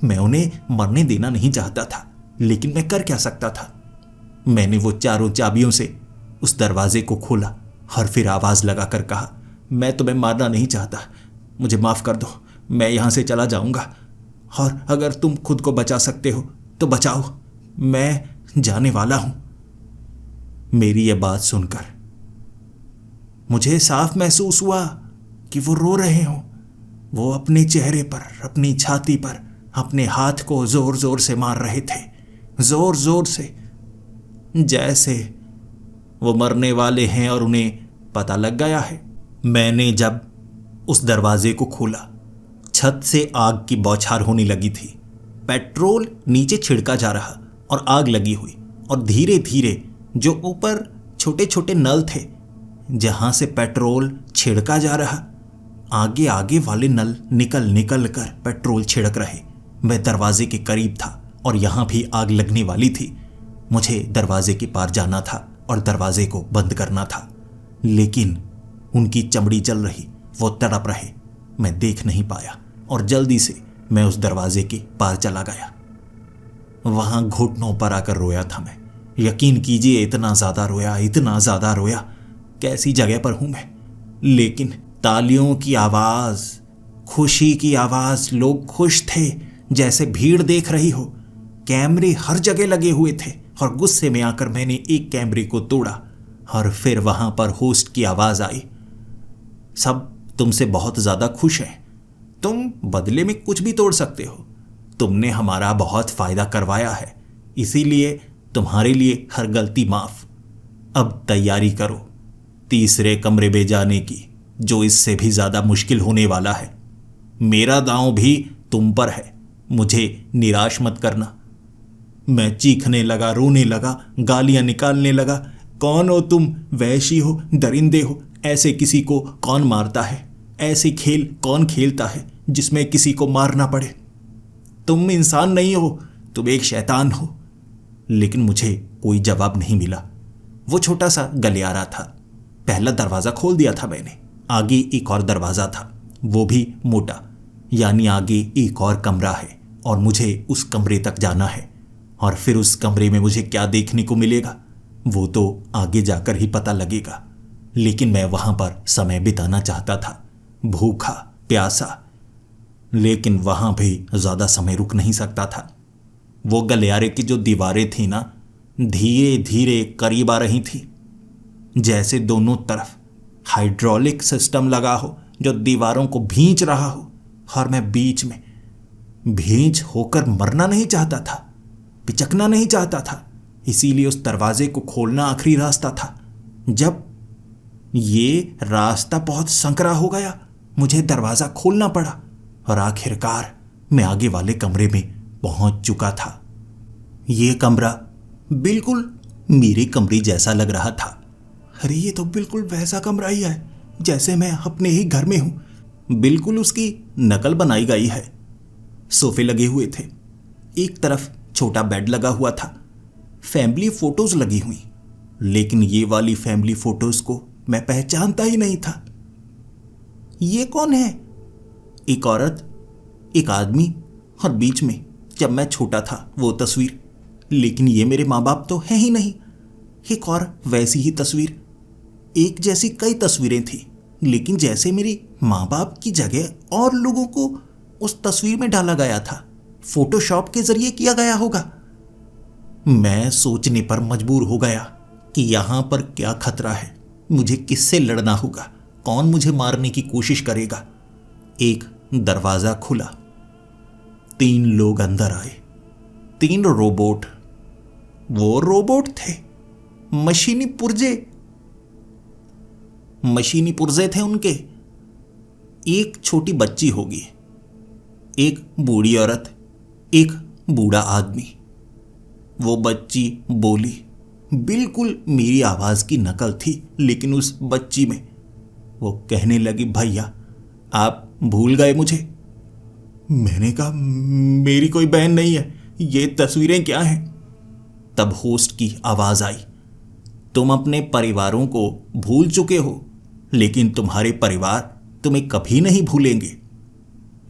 मैं उन्हें मरने देना नहीं चाहता था, लेकिन मैं कर क्या सकता था। मैंने वो चारों चाबियों से उस दरवाजे को खोला और फिर आवाज लगाकर कहा, मैं तुम्हें मारना नहीं चाहता, मुझे माफ कर दो, मैं यहां से चला जाऊंगा और अगर तुम खुद को बचा सकते हो तो बचाओ, मैं जाने वाला हूं। मेरी यह बात सुनकर मुझे साफ महसूस हुआ कि वो रो रहे हों। वो अपने चेहरे पर, अपनी छाती पर अपने हाथ को जोर जोर से मार रहे थे, जोर जोर से, जैसे वो मरने वाले हैं और उन्हें पता लग गया है। मैंने जब उस दरवाजे को खोला, छत से आग की बौछार होने लगी थी। पेट्रोल नीचे छिड़का जा रहा और आग लगी हुई, और धीरे धीरे जो ऊपर छोटे छोटे नल थे जहां से पेट्रोल छिड़का जा रहा, आगे आगे वाले नल निकल निकल कर पेट्रोल छिड़क रहे। मैं दरवाजे के करीब था और यहां भी आग लगने वाली थी। मुझे दरवाजे के पार जाना था और दरवाजे को बंद करना था, लेकिन उनकी चमड़ी जल रही, वो तड़प रहे। मैं देख नहीं पाया और जल्दी से मैं उस दरवाजे के पार चला गया। वहां घुटनों पर आकर रोया था मैं। यकीन कीजिए, इतना ज्यादा रोया, इतना ज्यादा रोया। कैसी जगह पर हूं मैं। लेकिन तालियों की आवाज, खुशी की आवाज, लोग खुश थे जैसे भीड़ देख रही हो। कैमरे हर जगह लगे हुए थे और गुस्से में आकर मैंने एक कैमरे को तोड़ा और फिर वहां पर होस्ट की आवाज आई, सब तुमसे बहुत ज्यादा खुश हैं, तुम बदले में कुछ भी तोड़ सकते हो, तुमने हमारा बहुत फायदा करवाया है, इसीलिए तुम्हारे लिए हर गलती माफ। अब तैयारी करो तीसरे कमरे में जाने की, जो इससे भी ज्यादा मुश्किल होने वाला है। मेरा दांव भी तुम पर है, मुझे निराश मत करना। मैं चीखने लगा, रोने लगा, गालियां निकालने लगा। कौन हो तुम? वैशी हो, दरिंदे हो, ऐसे किसी को कौन मारता है? ऐसे खेल कौन खेलता है जिसमें किसी को मारना पड़े? तुम इंसान नहीं हो, तुम एक शैतान हो। लेकिन मुझे कोई जवाब नहीं मिला। वो छोटा सा गलियारा था। पहला दरवाजा खोल दिया था मैंने। आगे एक और दरवाजा था, वो भी मोटा, यानी आगे एक और कमरा है और मुझे उस कमरे तक जाना है। और फिर उस कमरे में मुझे क्या देखने को मिलेगा वो तो आगे जाकर ही पता लगेगा। लेकिन मैं वहां पर समय बिताना चाहता था, भूखा प्यासा, लेकिन वहां भी ज्यादा समय रुक नहीं सकता था। वो गलियारे की जो दीवारें थी ना, धीरे धीरे करीब आ रही थी, जैसे दोनों तरफ हाइड्रोलिक सिस्टम लगा हो जो दीवारों को भींच रहा हो, और मैं बीच में भींच होकर मरना नहीं चाहता था, पिचकना नहीं चाहता था। इसीलिए उस दरवाजे को खोलना आखिरी रास्ता था। जब ये रास्ता बहुत संकरा हो गया, मुझे दरवाजा खोलना पड़ा और आखिरकार मैं आगे वाले कमरे में पहुंच चुका था। ये कमरा बिल्कुल मेरे कमरे जैसा लग रहा था। अरे ये तो बिल्कुल वैसा कमरा ही है जैसे मैं अपने ही घर में हूं। बिल्कुल उसकी नकल बनाई गई है। सोफे लगे हुए थे, एक तरफ छोटा बेड लगा हुआ था, फैमिली फोटोज लगी हुई, लेकिन ये वाली फैमिली फोटोज को मैं पहचानता ही नहीं था। ये कौन है? एक औरत, एक आदमी, और बीच में जब मैं छोटा था वो तस्वीर। लेकिन ये मेरे माँ बाप तो हैं ही नहीं। एक और वैसी ही तस्वीर, एक जैसी कई तस्वीरें थी, लेकिन जैसे मेरी माँ बाप की जगह और लोगों को उस तस्वीर में डाला गया था, फोटोशॉप के जरिए किया गया होगा। मैं सोचने पर मजबूर हो गया कि यहां पर क्या खतरा है, मुझे किससे लड़ना होगा, कौन मुझे मारने की कोशिश करेगा। एक दरवाजा खुला, 3 लोग अंदर आए, 3 रोबोट। वो रोबोट थे, मशीनी पुर्जे थे उनके। एक छोटी बच्ची होगी, एक बूढ़ी औरत, एक बूढ़ा आदमी। वो बच्ची बोली, बिल्कुल मेरी आवाज की नकल थी, लेकिन उस बच्ची में वो कहने लगी, भैया आप भूल गए मुझे। मैंने कहा, मेरी कोई बहन नहीं है, ये तस्वीरें क्या हैं? तब होस्ट की आवाज आई, तुम अपने परिवारों को भूल चुके हो, लेकिन तुम्हारे परिवार तुम्हें कभी नहीं भूलेंगे।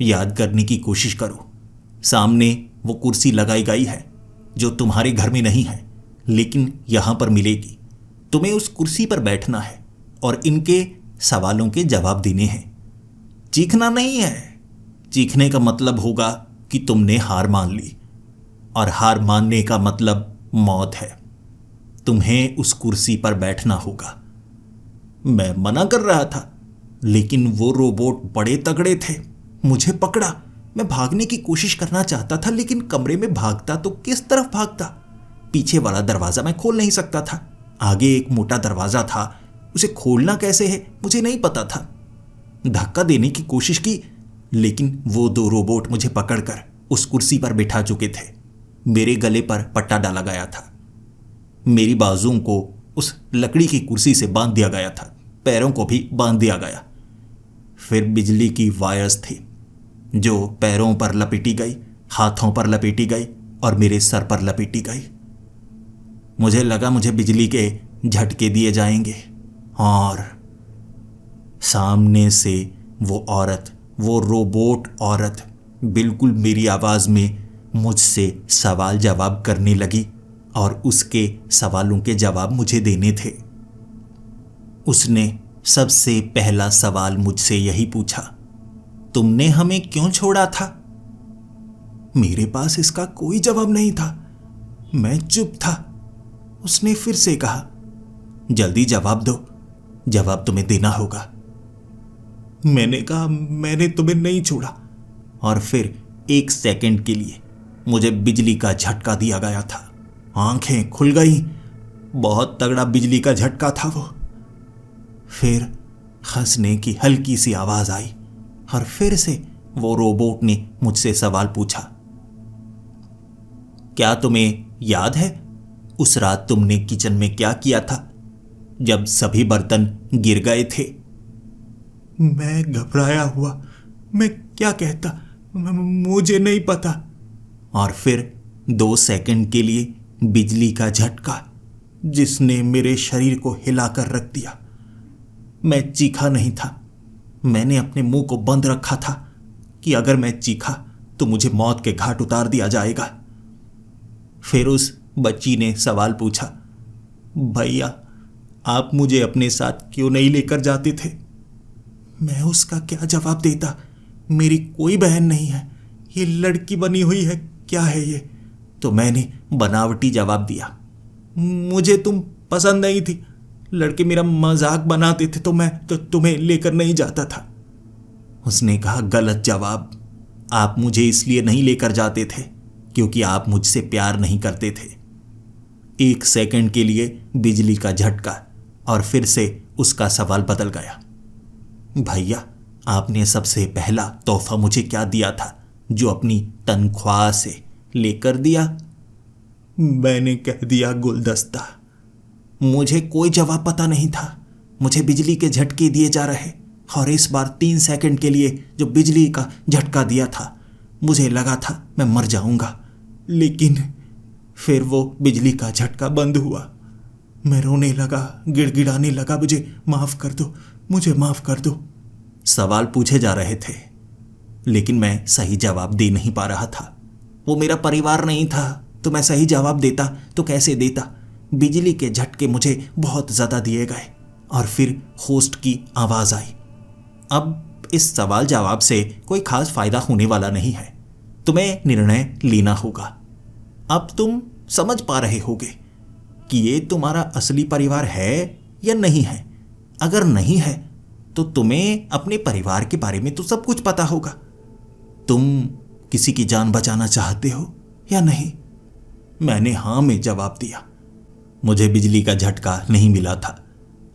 याद करने की कोशिश करो। सामने वो कुर्सी लगाई गई है जो तुम्हारे घर में नहीं है, लेकिन यहां पर मिलेगी। तुम्हें उस कुर्सी पर बैठना है और इनके सवालों के जवाब देने हैं। चीखना नहीं है। चीखने का मतलब होगा कि तुमने हार मान ली, और हार मानने का मतलब मौत है। तुम्हें उस कुर्सी पर बैठना होगा। मैं मना कर रहा था, लेकिन वो रोबोट बड़े तगड़े थे। मुझे पकड़ा। मैं भागने की कोशिश करना चाहता था, लेकिन कमरे में भागता तो किस तरफ भागता? पीछे वाला दरवाजा मैं खोल नहीं सकता था। आगे एक मोटा दरवाजा था, उसे खोलना कैसे है मुझे नहीं पता था। धक्का देने की कोशिश की, लेकिन वो दो रोबोट मुझे पकड़कर उस कुर्सी पर बिठा चुके थे। मेरे गले पर पट्टा डाला गया था। मेरी बाजुओं को उस लकड़ी की कुर्सी से बांध दिया गया था, पैरों को भी बांध दिया गया। फिर बिजली की वायर्स थी जो पैरों पर लपेटी गई, हाथों पर लपेटी गई और मेरे सर पर लपेटी गई। मुझे लगा मुझे बिजली के झटके दिए जाएंगे, और सामने से वो औरत, वो रोबोट औरत, बिल्कुल मेरी आवाज में मुझसे सवाल जवाब करने लगी, और उसके सवालों के जवाब मुझे देने थे। उसने सबसे पहला सवाल मुझसे यही पूछा, तुमने हमें क्यों छोड़ा था? मेरे पास इसका कोई जवाब नहीं था। मैं चुप था। उसने फिर से कहा, जल्दी जवाब दो, जवाब तुम्हें देना होगा। मैंने कहा, मैंने तुम्हें नहीं छोड़ा। और फिर 1 सेकंड के लिए मुझे बिजली का झटका दिया गया था। आंखें खुल गई। बहुत तगड़ा बिजली का झटका था वो। फिर हंसने की हल्की सी आवाज आई, और फिर से वो रोबोट ने मुझसे सवाल पूछा, क्या तुम्हें याद है उस रात तुमने किचन में क्या किया था जब सभी बर्तन गिर गए थे? मैं घबराया हुआ, मैं क्या कहता, मुझे नहीं पता। और फिर 2 सेकंड के लिए बिजली का झटका जिसने मेरे शरीर को हिलाकर रख दिया। मैं चीखा नहीं था। मैंने अपने मुंह को बंद रखा था कि अगर मैं चीखा तो मुझे मौत के घाट उतार दिया जाएगा। फिर उस बच्ची ने सवाल पूछा, भैया आप मुझे अपने साथ क्यों नहीं लेकर जाते थे? मैं उसका क्या जवाब देता? मेरी कोई बहन नहीं है, ये लड़की बनी हुई है, क्या है ये? तो मैंने बनावटी जवाब दिया, मुझे तुम पसंद नहीं थी, लड़के मेरा मजाक बनाते थे तो मैं तो तुम्हें लेकर नहीं जाता था। उसने कहा, गलत जवाब। आप मुझे इसलिए नहीं लेकर जाते थे क्योंकि आप मुझसे प्यार नहीं करते थे। 1 सेकंड के लिए बिजली का झटका, और फिर से उसका सवाल बदल गया, भैया आपने सबसे पहला तोहफा मुझे क्या दिया था जो अपनी तनख्वाह से लेकर दिया? मैंने कह दिया, गुलदस्ता। मुझे कोई जवाब पता नहीं था। मुझे बिजली के झटके दिए जा रहे, और इस बार 3 सेकंड के लिए जो बिजली का झटका दिया था, मुझे लगा था मैं मर जाऊंगा, लेकिन फिर वो बिजली का झटका बंद हुआ। मैं रोने लगा, गिड़गिड़ाने लगा, मुझे माफ कर दो, मुझे माफ कर दो। सवाल पूछे जा रहे थे, लेकिन मैं सही जवाब दे नहीं पा रहा था। वो मेरा परिवार नहीं था, तो मैं सही जवाब देता तो कैसे देता? बिजली के झटके मुझे बहुत ज़्यादा दिए गए। और फिर होस्ट की आवाज़ आई, अब इस सवाल जवाब से कोई खास फायदा होने वाला नहीं है, तुम्हें निर्णय लेना होगा। अब तुम समझ पा रहे होगे कि ये तुम्हारा असली परिवार है या नहीं है। अगर नहीं है तो तुम्हें अपने परिवार के बारे में तो सब कुछ पता होगा। तुम किसी की जान बचाना चाहते हो या नहीं? मैंने हाँ में जवाब दिया। मुझे बिजली का झटका नहीं मिला था,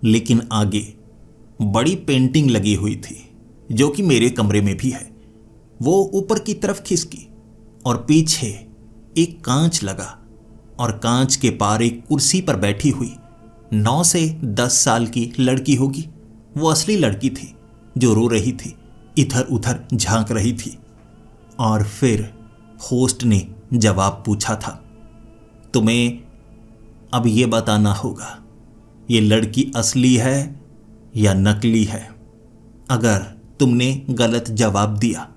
लेकिन आगे बड़ी पेंटिंग लगी हुई थी जो कि मेरे कमरे में भी है। वो ऊपर की तरफ खिसकी और पीछे एक कांच लगा, और कांच के पार एक कुर्सी पर बैठी हुई 9 से 10 साल की लड़की होगी। वो असली लड़की थी जो रो रही थी, इधर उधर झांक रही थी, और फिर होस्ट ने जवाब पूछा था, तुम्हें अब ये बताना होगा ये लड़की असली है या नकली है। अगर तुमने गलत जवाब दिया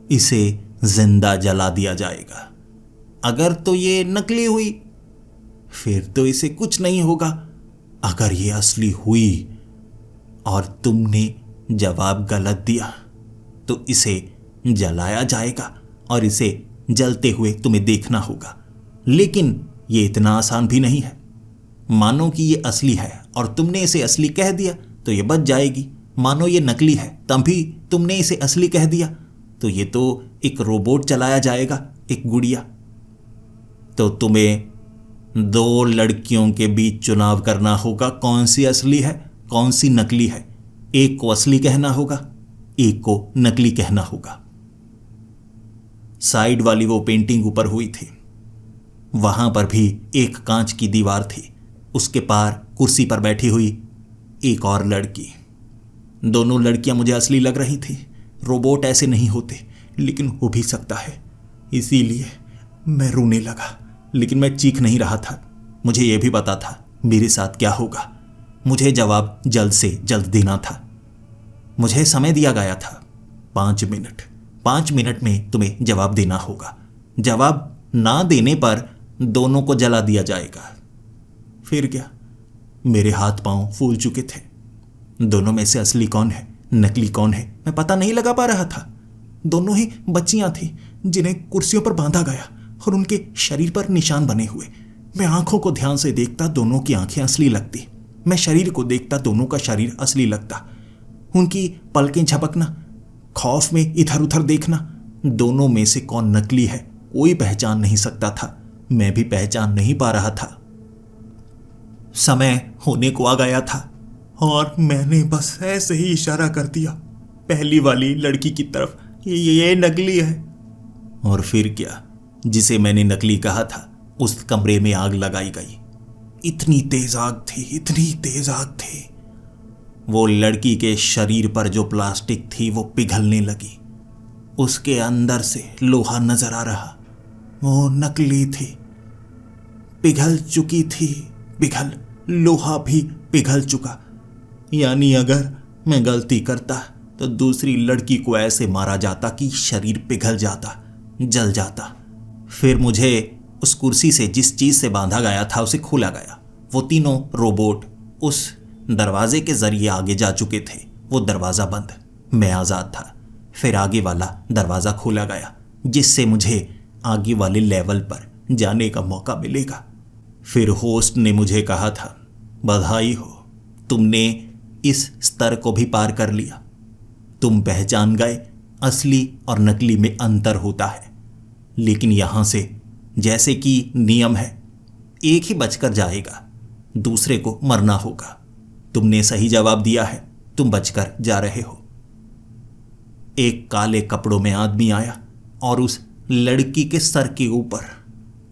इसे जिंदा जला दिया जाएगा। अगर तो ये नकली हुई फिर तो इसे कुछ नहीं होगा। अगर ये असली हुई और तुमने जवाब गलत दिया तो इसे जलाया जाएगा और इसे जलते हुए तुम्हें देखना होगा। लेकिन ये इतना आसान भी नहीं है। मानो कि ये असली है और तुमने इसे असली कह दिया तो ये बच जाएगी। मानो ये नकली है तब भी तुमने इसे असली कह दिया तो ये तो एक रोबोट चलाया जाएगा, एक गुड़िया। तो तुम्हें दो लड़कियों के बीच चुनाव करना होगा, कौन सी असली है कौन सी नकली है। एक को असली कहना होगा, एक को नकली कहना होगा। साइड वाली वो पेंटिंग ऊपर हुई थी, वहां पर भी एक कांच की दीवार थी। उसके पार कुर्सी पर बैठी हुई एक और लड़की। दोनों लड़कियां मुझे असली लग रही थी। रोबोट ऐसे नहीं होते, लेकिन हो भी सकता है। इसीलिए मैं रोने लगा, लेकिन मैं चीख नहीं रहा था। मुझे यह भी पता था मेरे साथ क्या होगा। मुझे जवाब जल्द से जल्द देना था। मुझे समय दिया गया था 5 मिनट। 5 मिनट में तुम्हें जवाब देना होगा। जवाब ना देने पर दोनों को जला दिया जाएगा। फिर क्या, मेरे हाथ पांव फूल चुके थे। दोनों में से असली कौन है नकली कौन है मैं पता नहीं लगा पा रहा था। दोनों ही बच्चियां थी जिन्हें कुर्सियों पर बांधा गया और उनके शरीर पर निशान बने हुए। मैं आंखों को ध्यान से देखता, दोनों की आंखें असली लगती। मैं शरीर को देखता, दोनों का शरीर असली लगता। उनकी पलकें झपकना, खौफ में इधर उधर देखना। दोनों में से कौन नकली है कोई पहचान नहीं सकता था। मैं भी पहचान नहीं पा रहा था। समय होने को आ गया था और मैंने बस ऐसे ही इशारा कर दिया पहली वाली लड़की की तरफ, ये नकली है। और फिर क्या, जिसे मैंने नकली कहा था उस कमरे में आग लगाई गई। इतनी तेज आग थी, इतनी तेज आग थी। वो लड़की के शरीर पर जो प्लास्टिक थी वो पिघलने लगी। उसके अंदर से लोहा नजर आ रहा। वो नकली थी, पिघल चुकी थी। पिघल, लोहा भी पिघल चुका। यानी अगर मैं गलती करता तो दूसरी लड़की को ऐसे मारा जाता कि शरीर पिघल जाता, जल जाता। फिर मुझे उस कुर्सी से जिस चीज से बांधा गया था उसे खोला गया। वो तीनों रोबोट उस दरवाजे के जरिए आगे जा चुके थे। वो दरवाजा बंद, मैं आजाद था। फिर आगे वाला दरवाजा खोला गया जिससे मुझे आगे वाले लेवल पर जाने का मौका मिलेगा। फिर होस्ट ने मुझे कहा था, बधाई हो, तुमने इस स्तर को भी पार कर लिया। तुम पहचान गए असली और नकली में अंतर होता है। लेकिन यहां से जैसे कि नियम है, एक ही बचकर जाएगा, दूसरे को मरना होगा। तुमने सही जवाब दिया है, तुम बचकर जा रहे हो। एक काले कपड़ों में आदमी आया और उस लड़की के सर के ऊपर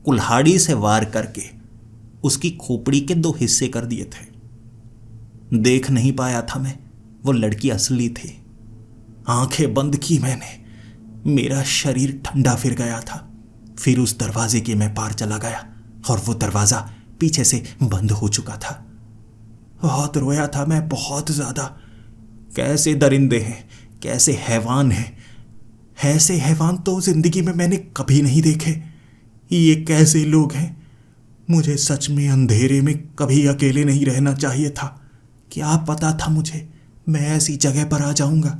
कुल्हाड़ी से वार करके उसकी खोपड़ी के 2 हिस्से कर दिए थे। देख नहीं पाया था मैं, वो लड़की असली थी। आंखें बंद की मैंने, मेरा शरीर ठंडा फिर गया था। फिर उस दरवाजे के मैं पार चला गया और वो दरवाजा पीछे से बंद हो चुका था। बहुत रोया था मैं, बहुत ज्यादा। कैसे दरिंदे हैं, कैसे हैवान हैं। ऐसे हैवान तो जिंदगी में मैंने कभी नहीं देखे। ये कैसे लोग हैं। मुझे सच में अंधेरे में कभी अकेले नहीं रहना चाहिए था। क्या पता था मुझे मैं ऐसी जगह पर आ जाऊंगा।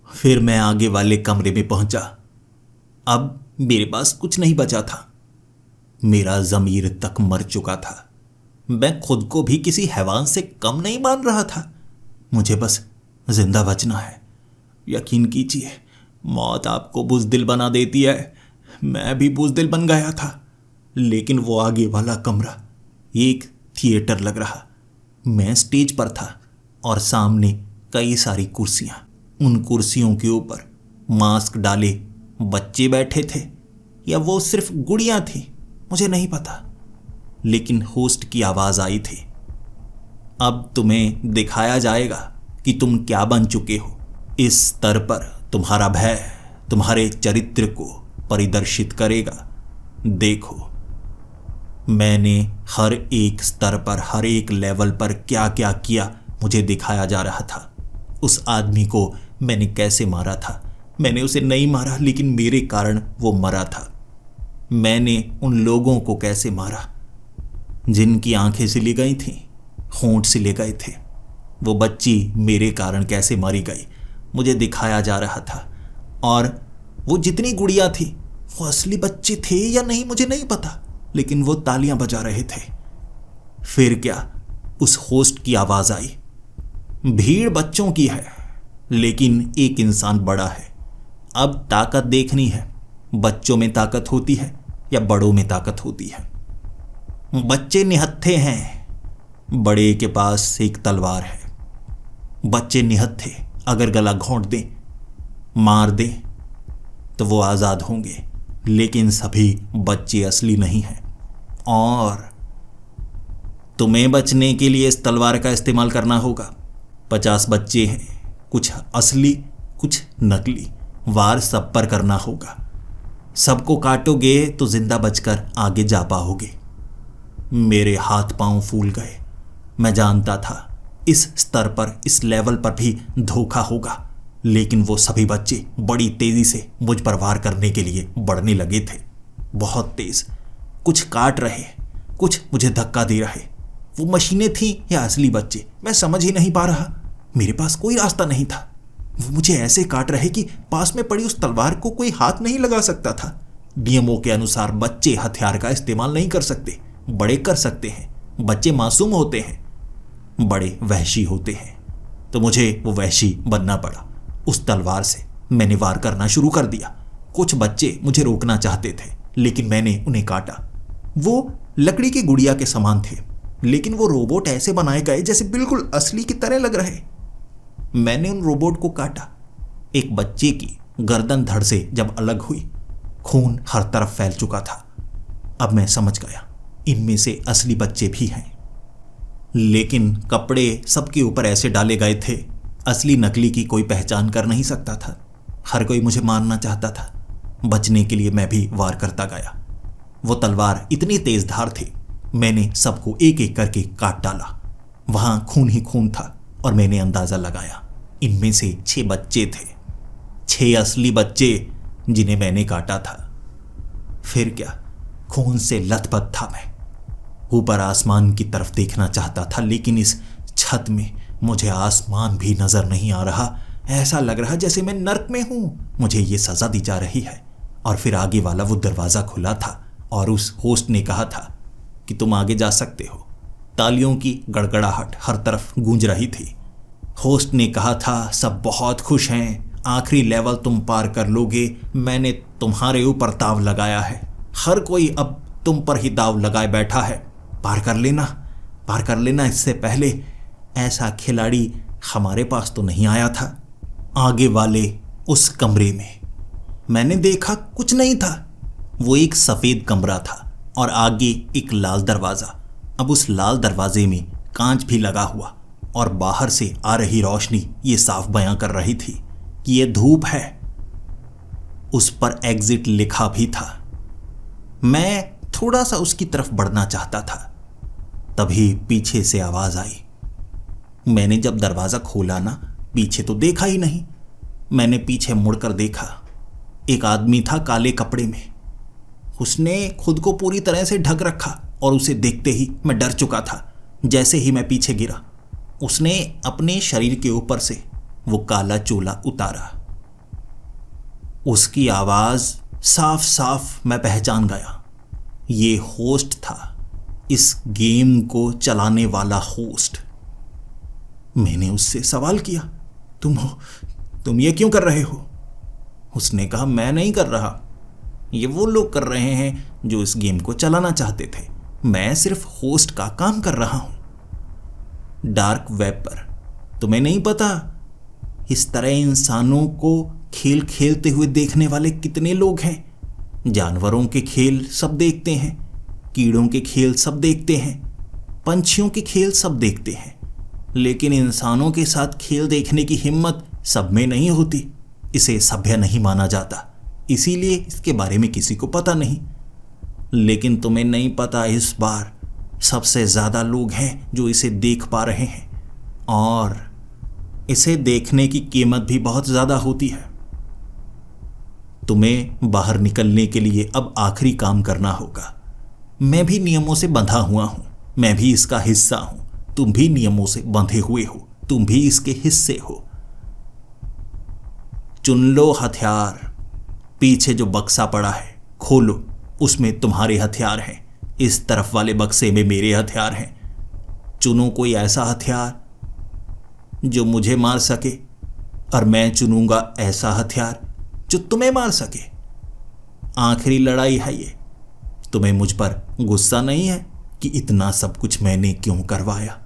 फिर मैं आगे वाले कमरे में पहुंचा। अब मेरे पास कुछ नहीं बचा था। मेरा ज़मीर तक मर चुका था। मैं खुद को भी किसी हैवान से कम नहीं मान रहा था। मुझे बस जिंदा बचना है। यकीन कीजिए, मौत आपको बुज़दिल बना देती है। मैं भी बुज़दिल बन गया था। लेकिन वो आगे वाला कमरा एक थिएटर लग रहा। मैं स्टेज पर था और सामने कई सारी कुर्सियां। उन कुर्सियों के ऊपर मास्क डाले बच्चे बैठे थे या वो सिर्फ गुड़ियां थी, मुझे नहीं पता। लेकिन होस्ट की आवाज आई थी, अब तुम्हें दिखाया जाएगा कि तुम क्या बन चुके हो। इस स्तर पर तुम्हारा भय तुम्हारे चरित्र को परिदर्शित करेगा। देखो, मैंने हर एक स्तर पर, हर एक लेवल पर क्या क्या किया मुझे दिखाया जा रहा था। उस आदमी को मैंने कैसे मारा था। मैंने उसे नहीं मारा, लेकिन मेरे कारण वो मरा था। मैंने उन लोगों को कैसे मारा जिनकी आंखें सिली गई थीं, होंठ सिले गए थे। वो बच्ची मेरे कारण कैसे मारी गई मुझे दिखाया जा रहा था। और वो जितनी गुड़िया थी, वो असली बच्चे थे या नहीं मुझे नहीं पता, लेकिन वो तालियां बजा रहे थे। फिर क्या, उस होस्ट की आवाज आई, भीड़ बच्चों की है लेकिन एक इंसान बड़ा है। अब ताकत देखनी है, बच्चों में ताकत होती है या बड़ों में ताकत होती है। बच्चे निहत्थे हैं, बड़े के पास एक तलवार है। बच्चे निहत्थे अगर गला घोंट दें, मार दें, तो वो आज़ाद होंगे, लेकिन सभी बच्चे असली नहीं हैं। और तुम्हें बचने के लिए इस तलवार का इस्तेमाल करना होगा। 50 बच्चे हैं, कुछ असली कुछ नकली, वार सब पर करना होगा। सबको काटोगे तो जिंदा बचकर आगे जा पाओगे। मेरे हाथ पांव फूल गए। मैं जानता था इस स्तर पर, इस लेवल पर भी धोखा होगा, लेकिन वो सभी बच्चे बड़ी तेजी से मुझ पर वार करने के लिए बढ़ने लगे थे, बहुत तेज। कुछ काट रहे, कुछ मुझे धक्का दे रहे। वो मशीनें थीं या असली बच्चे, मैं समझ ही नहीं पा रहा। मेरे पास कोई रास्ता नहीं था। वो मुझे ऐसे काट रहे कि पास में पड़ी उस तलवार को कोई हाथ नहीं लगा सकता था। नियमों के अनुसार बच्चे हथियार का इस्तेमाल नहीं कर सकते, बड़े कर सकते हैं। बच्चे मासूम होते हैं, बड़े वहशी होते हैं। तो मुझे वो वहशी बनना पड़ा। उस तलवार से मैंने वार करना शुरू कर दिया। कुछ बच्चे मुझे रोकना चाहते थे, लेकिन मैंने उन्हें काटा। वो लकड़ी की गुड़िया के समान थे, लेकिन वो रोबोट ऐसे बनाए गए जैसे बिल्कुल असली की तरह लग रहे। मैंने उन रोबोट को काटा। एक बच्चे की गर्दन धड़ से जब अलग हुई, खून हर तरफ फैल चुका था। अब मैं समझ गया, इनमें से असली बच्चे भी हैं, लेकिन कपड़े सबके ऊपर ऐसे डाले गए थे, असली नकली की कोई पहचान कर नहीं सकता था। हर कोई मुझे मारना चाहता था। बचने के लिए मैं भी वार करता गया। वो तलवार इतनी तेज धार थी, मैंने सबको एक एक करके काट डाला। वहां खून ही खून था और मैंने अंदाजा लगाया इनमें से 6 बच्चे थे, 6 असली बच्चे जिन्हें मैंने काटा था। फिर क्या, खून से लथपथ था मैं। ऊपर आसमान की तरफ देखना चाहता था, लेकिन इस छत में मुझे आसमान भी नजर नहीं आ रहा। ऐसा लग रहा जैसे मैं नर्क में हूं। मुझे ये सजा दी जा रही है। और फिर आगे वाला वो दरवाजा खुला था और उस होस्ट ने कहा था कि तुम आगे जा सकते हो। तालियों की गड़गड़ाहट हर तरफ गूंज रही थी। होस्ट ने कहा था, सब बहुत खुश हैं, आखिरी लेवल तुम पार कर लोगे। मैंने तुम्हारे ऊपर दाव लगाया है। हर कोई अब तुम पर ही दाव लगाए बैठा है। पार कर लेना, पार कर लेना। इससे पहले ऐसा खिलाड़ी हमारे पास तो नहीं आया था। आगे वाले उस कमरे में मैंने देखा कुछ नहीं था। वो एक सफेद कमरा था और आगे एक लाल दरवाजा। अब उस लाल दरवाजे में कांच भी लगा हुआ और बाहर से आ रही रोशनी ये साफ बयां कर रही थी कि ये धूप है। उस पर एग्जिट लिखा भी था। मैं थोड़ा सा उसकी तरफ बढ़ना चाहता था, तभी पीछे से आवाज आई। मैंने जब दरवाजा खोला ना, पीछे तो देखा ही नहीं। मैंने पीछे मुड़कर देखा। एक आदमी था काले कपड़े में। उसने खुद को पूरी तरह से ढक रखा और उसे देखते ही मैं डर चुका था। जैसे ही मैं पीछे गिरा, उसने अपने शरीर के ऊपर से वो काला चोला उतारा। उसकी आवाज साफ साफ मैं पहचान गया। ये होस्ट था, इस गेम को चलाने वाला होस्ट। मैंने उससे सवाल किया, तुम ये क्यों कर रहे हो? उसने कहा, मैं नहीं कर रहा, ये वो लोग कर रहे हैं जो इस गेम को चलाना चाहते थे। मैं सिर्फ होस्ट का काम कर रहा हूं। डार्क वेब पर तुम्हें नहीं पता, इस तरह इंसानों को खेल खेलते हुए देखने वाले कितने लोग हैं। जानवरों के खेल सब देखते हैं, कीड़ों के खेल सब देखते हैं, पंछियों के खेल सब देखते हैं, लेकिन इंसानों के साथ खेल देखने की हिम्मत सब में नहीं होती। इसे सभ्य नहीं माना जाता, इसीलिए इसके बारे में किसी को पता नहीं। लेकिन तुम्हें नहीं पता, इस बार सबसे ज्यादा लोग हैं जो इसे देख पा रहे हैं, और इसे देखने की कीमत भी बहुत ज्यादा होती है। तुम्हें बाहर निकलने के लिए अब आखिरी काम करना होगा। मैं भी नियमों से बंधा हुआ हूं, मैं भी इसका हिस्सा हूं। तुम भी नियमों से बंधे हुए हो, तुम भी इसके हिस्से हो। चुन लो हथियार। पीछे जो बक्सा पड़ा है खोलो, उसमें तुम्हारे हथियार हैं। इस तरफ वाले बक्से में मेरे हथियार हैं। चुनो कोई ऐसा हथियार जो मुझे मार सके, और मैं चुनूंगा ऐसा हथियार जो तुम्हें मार सके। आखिरी लड़ाई है ये। तुम्हें मुझ पर गुस्सा नहीं है कि इतना सब कुछ मैंने क्यों करवाया?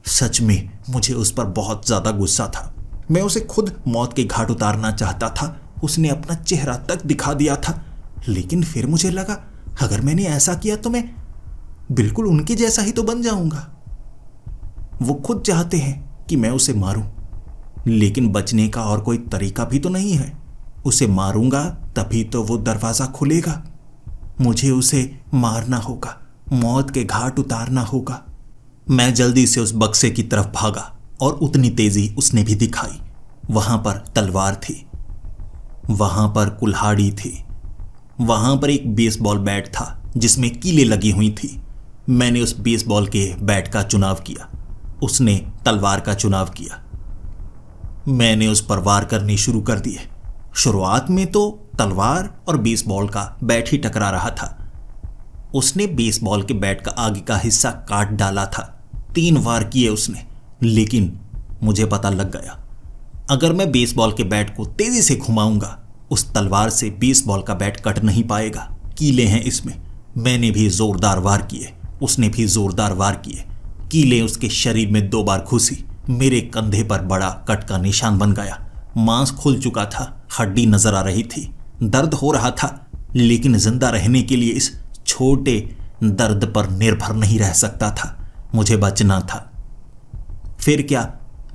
सच में मुझे उस पर बहुत ज्यादा गुस्सा था। मैं उसे खुद मौत के घाट उतारना चाहता था। उसने अपना चेहरा तक दिखा दिया था। लेकिन फिर मुझे लगा, अगर मैंने ऐसा किया तो मैं बिल्कुल उनके जैसा ही तो बन जाऊंगा। वो खुद चाहते हैं कि मैं उसे मारूं, लेकिन बचने का और कोई तरीका भी तो नहीं है। उसे मारूंगा तभी तो वो दरवाजा खुलेगा। मुझे उसे मारना होगा, मौत के घाट उतारना होगा। मैं जल्दी से उस बक्से की तरफ भागा, और उतनी तेजी उसने भी दिखाई। वहां पर तलवार थी, वहां पर कुल्हाड़ी थी, वहां पर एक बेसबॉल बैट था जिसमें कीलें लगी हुई थी। मैंने उस बेसबॉल के बैट का चुनाव किया, उसने तलवार का चुनाव किया। मैंने उस पर वार करने शुरू कर दिए। शुरुआत में तो तलवार और बेसबॉल का बैट ही टकरा रहा था। उसने बेसबॉल के बैट का आगे का हिस्सा काट डाला था। 3 वार किए उसने, लेकिन मुझे पता लग गया, अगर मैं बेसबॉल के बैट को तेजी से घुमाऊंगा, उस तलवार से बेसबॉल का बैट कट नहीं पाएगा। कीले हैं इसमें। मैंने भी जोरदार वार किए, उसने भी जोरदार वार किए। कीले उसके शरीर में 2 बार घुसी। मेरे कंधे पर बड़ा कट का निशान बन गया। मांस खुल चुका था, हड्डी नजर आ रही थी। दर्द हो रहा था, लेकिन जिंदा रहने के लिए इस छोटे दर्द पर निर्भर नहीं रह सकता था। मुझे बचना था। फिर क्या,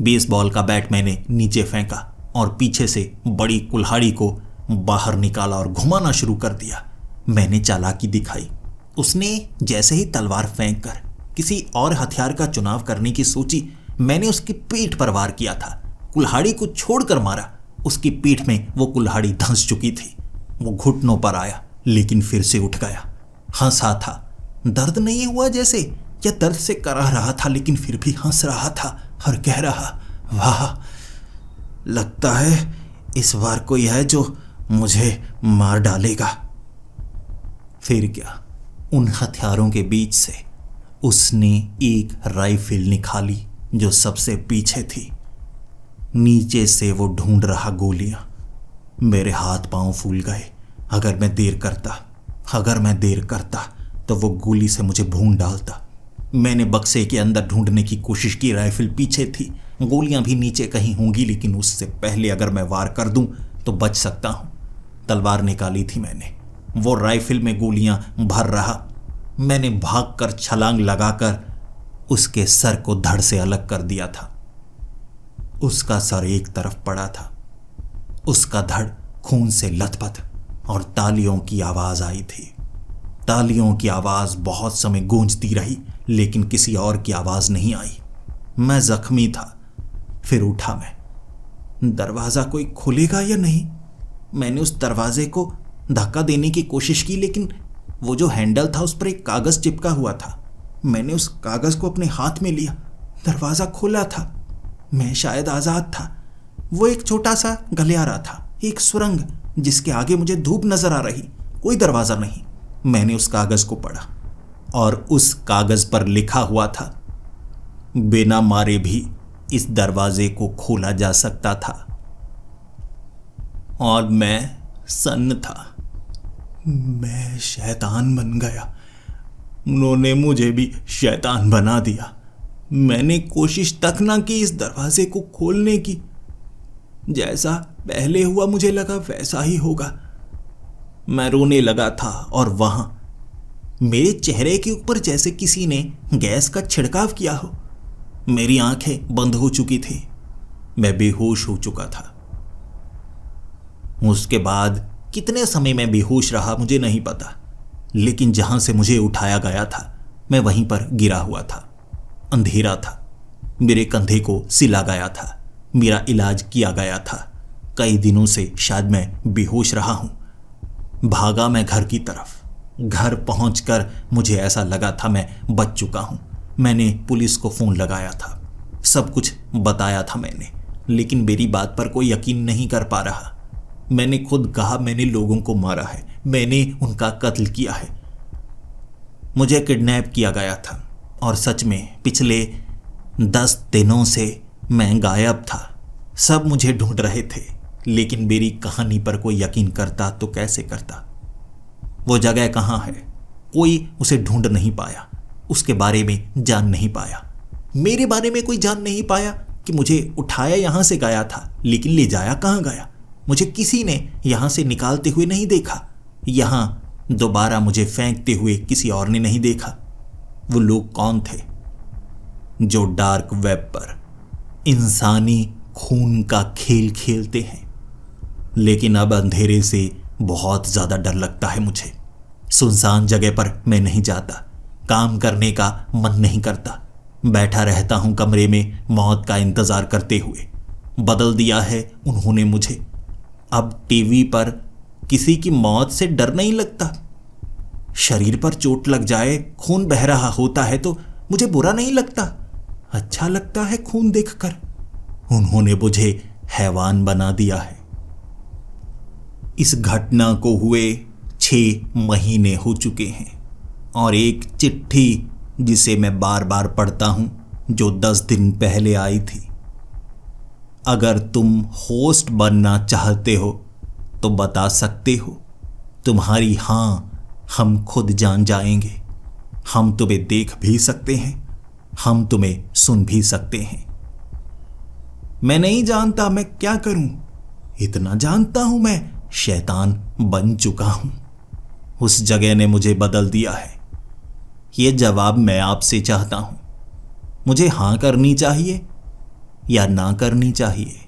बेसबॉल का बैट मैंने नीचे फेंका और पीछे से बड़ी कुल्हाड़ी को बाहर निकाला और घुमाना शुरू कर दिया। मैंने चालाकी दिखाई। उसने जैसे ही तलवार फेंक कर किसी और हथियार का चुनाव करने की सोची, मैंने उसकी पीठ पर वार किया था। कुल्हाड़ी को छोड़कर मारा। उसकी पीठ में वो कुल्हाड़ी धंस चुकी थी। वो घुटनों पर आया, लेकिन फिर से उठ गया। हंसा था। दर्द नहीं हुआ जैसे, या दर्द से कराह रहा था, लेकिन फिर भी हंस रहा था और कह रहा, वाह, लगता है इस बार कोई है जो मुझे मार डालेगा। फिर क्या, उन हथियारों के बीच से उसने एक राइफल निकाली जो सबसे पीछे थी। नीचे से वो ढूंढ रहा गोलियां। मेरे हाथ पांव फूल गए। अगर मैं देर करता तो वो गोली से मुझे भून डालता। मैंने बक्से के अंदर ढूंढने की कोशिश की। राइफल पीछे थी, गोलियां भी नीचे कहीं होंगी, लेकिन उससे पहले अगर मैं वार कर दूं तो बच सकता हूं। तलवार निकाली थी मैंने, वो राइफल में गोलियां भर रहा। मैंने भागकर छलांग लगाकर उसके सर को धड़ से अलग कर दिया था। उसका सर एक तरफ पड़ा था, उसका धड़ खून से लथपथ, और तालियों की आवाज आई थी। तालियों की आवाज बहुत समय गूंजती रही, लेकिन किसी और की आवाज नहीं आई। मैं जख्मी था। फिर उठा मैं। दरवाजा कोई खुलेगा या नहीं? मैंने उस दरवाजे को धक्का देने की कोशिश की, लेकिन वो जो हैंडल था उस पर एक कागज चिपका हुआ था। मैंने उस कागज को अपने हाथ में लिया। दरवाजा खुला था। मैं शायद आजाद था। वो एक छोटा सा गलियारा था, एक सुरंग जिसके आगे मुझे धूप नजर आ रही। कोई दरवाजा नहीं। मैंने उस कागज को पढ़ा, और उस कागज पर लिखा हुआ था, बिना मारे भी इस दरवाजे को खोला जा सकता था। और मैं सन्न था। मैं शैतान बन गया। उन्होंने मुझे भी शैतान बना दिया। मैंने कोशिश तक ना की इस दरवाजे को खोलने की। जैसा पहले हुआ मुझे लगा वैसा ही होगा। मैं रोने लगा था, और वहां मेरे चेहरे के ऊपर जैसे किसी ने गैस का छिड़काव किया हो। मेरी आंखें बंद हो चुकी थी। मैं बेहोश हो चुका था। उसके बाद कितने समय में बेहोश रहा मुझे नहीं पता, लेकिन जहां से मुझे उठाया गया था मैं वहीं पर गिरा हुआ था। अंधेरा था, मेरे कंधे को सिला गया था, मेरा इलाज किया गया था। कई दिनों से शायद मैं बेहोश रहा हूं। भागा मैं घर की तरफ। घर पहुंचकर मुझे ऐसा लगा था मैं बच चुका हूं। मैंने पुलिस को फ़ोन लगाया था, सब कुछ बताया था मैंने, लेकिन मेरी बात पर कोई यकीन नहीं कर पा रहा। मैंने खुद कहा मैंने लोगों को मारा है, मैंने उनका कत्ल किया है। मुझे किडनैप किया गया था और सच में पिछले 10 दिनों से मैं गायब था। सब मुझे ढूंढ रहे थे, लेकिन मेरी कहानी पर कोई यकीन करता तो कैसे करता। वो जगह कहाँ है? कोई उसे ढूंढ नहीं पाया, उसके बारे में जान नहीं पाया। मेरे बारे में कोई जान नहीं पाया कि मुझे उठाया यहाँ से गया था, लेकिन ले जाया कहाँ गया? मुझे किसी ने यहाँ से निकालते हुए नहीं देखा, यहाँ दोबारा मुझे फेंकते हुए किसी और ने नहीं देखा। वो लोग कौन थे जो डार्क वेब पर इंसानी खून का खेल खेलते हैं? लेकिन अब अंधेरे से बहुत ज़्यादा डर लगता है मुझे। सुनसान जगह पर मैं नहीं जाता, काम करने का मन नहीं करता, बैठा रहता हूँ कमरे में मौत का इंतज़ार करते हुए। बदल दिया है उन्होंने मुझे। अब टीवी पर किसी की मौत से डर नहीं लगता। शरीर पर चोट लग जाए, खून बह रहा होता है तो मुझे बुरा नहीं लगता, अच्छा लगता है खून देखकर। उन्होंने मुझे हैवान बना दिया है। इस घटना को हुए 6 महीने हो चुके हैं और एक चिट्ठी जिसे मैं बार बार पढ़ता हूं जो 10 दिन पहले आई थी। अगर तुम होस्ट बनना चाहते हो तो बता सकते हो, तुम्हारी हां हम खुद जान जाएंगे। हम तुम्हें देख भी सकते हैं, हम तुम्हें सुन भी सकते हैं। मैं नहीं जानता मैं क्या करूं, इतना जानता हूं मैं शैतान बन चुका हूं। उस जगह ने मुझे बदल दिया है। ये जवाब मैं आपसे चाहता हूं, मुझे हां करनी चाहिए या ना करनी चाहिए?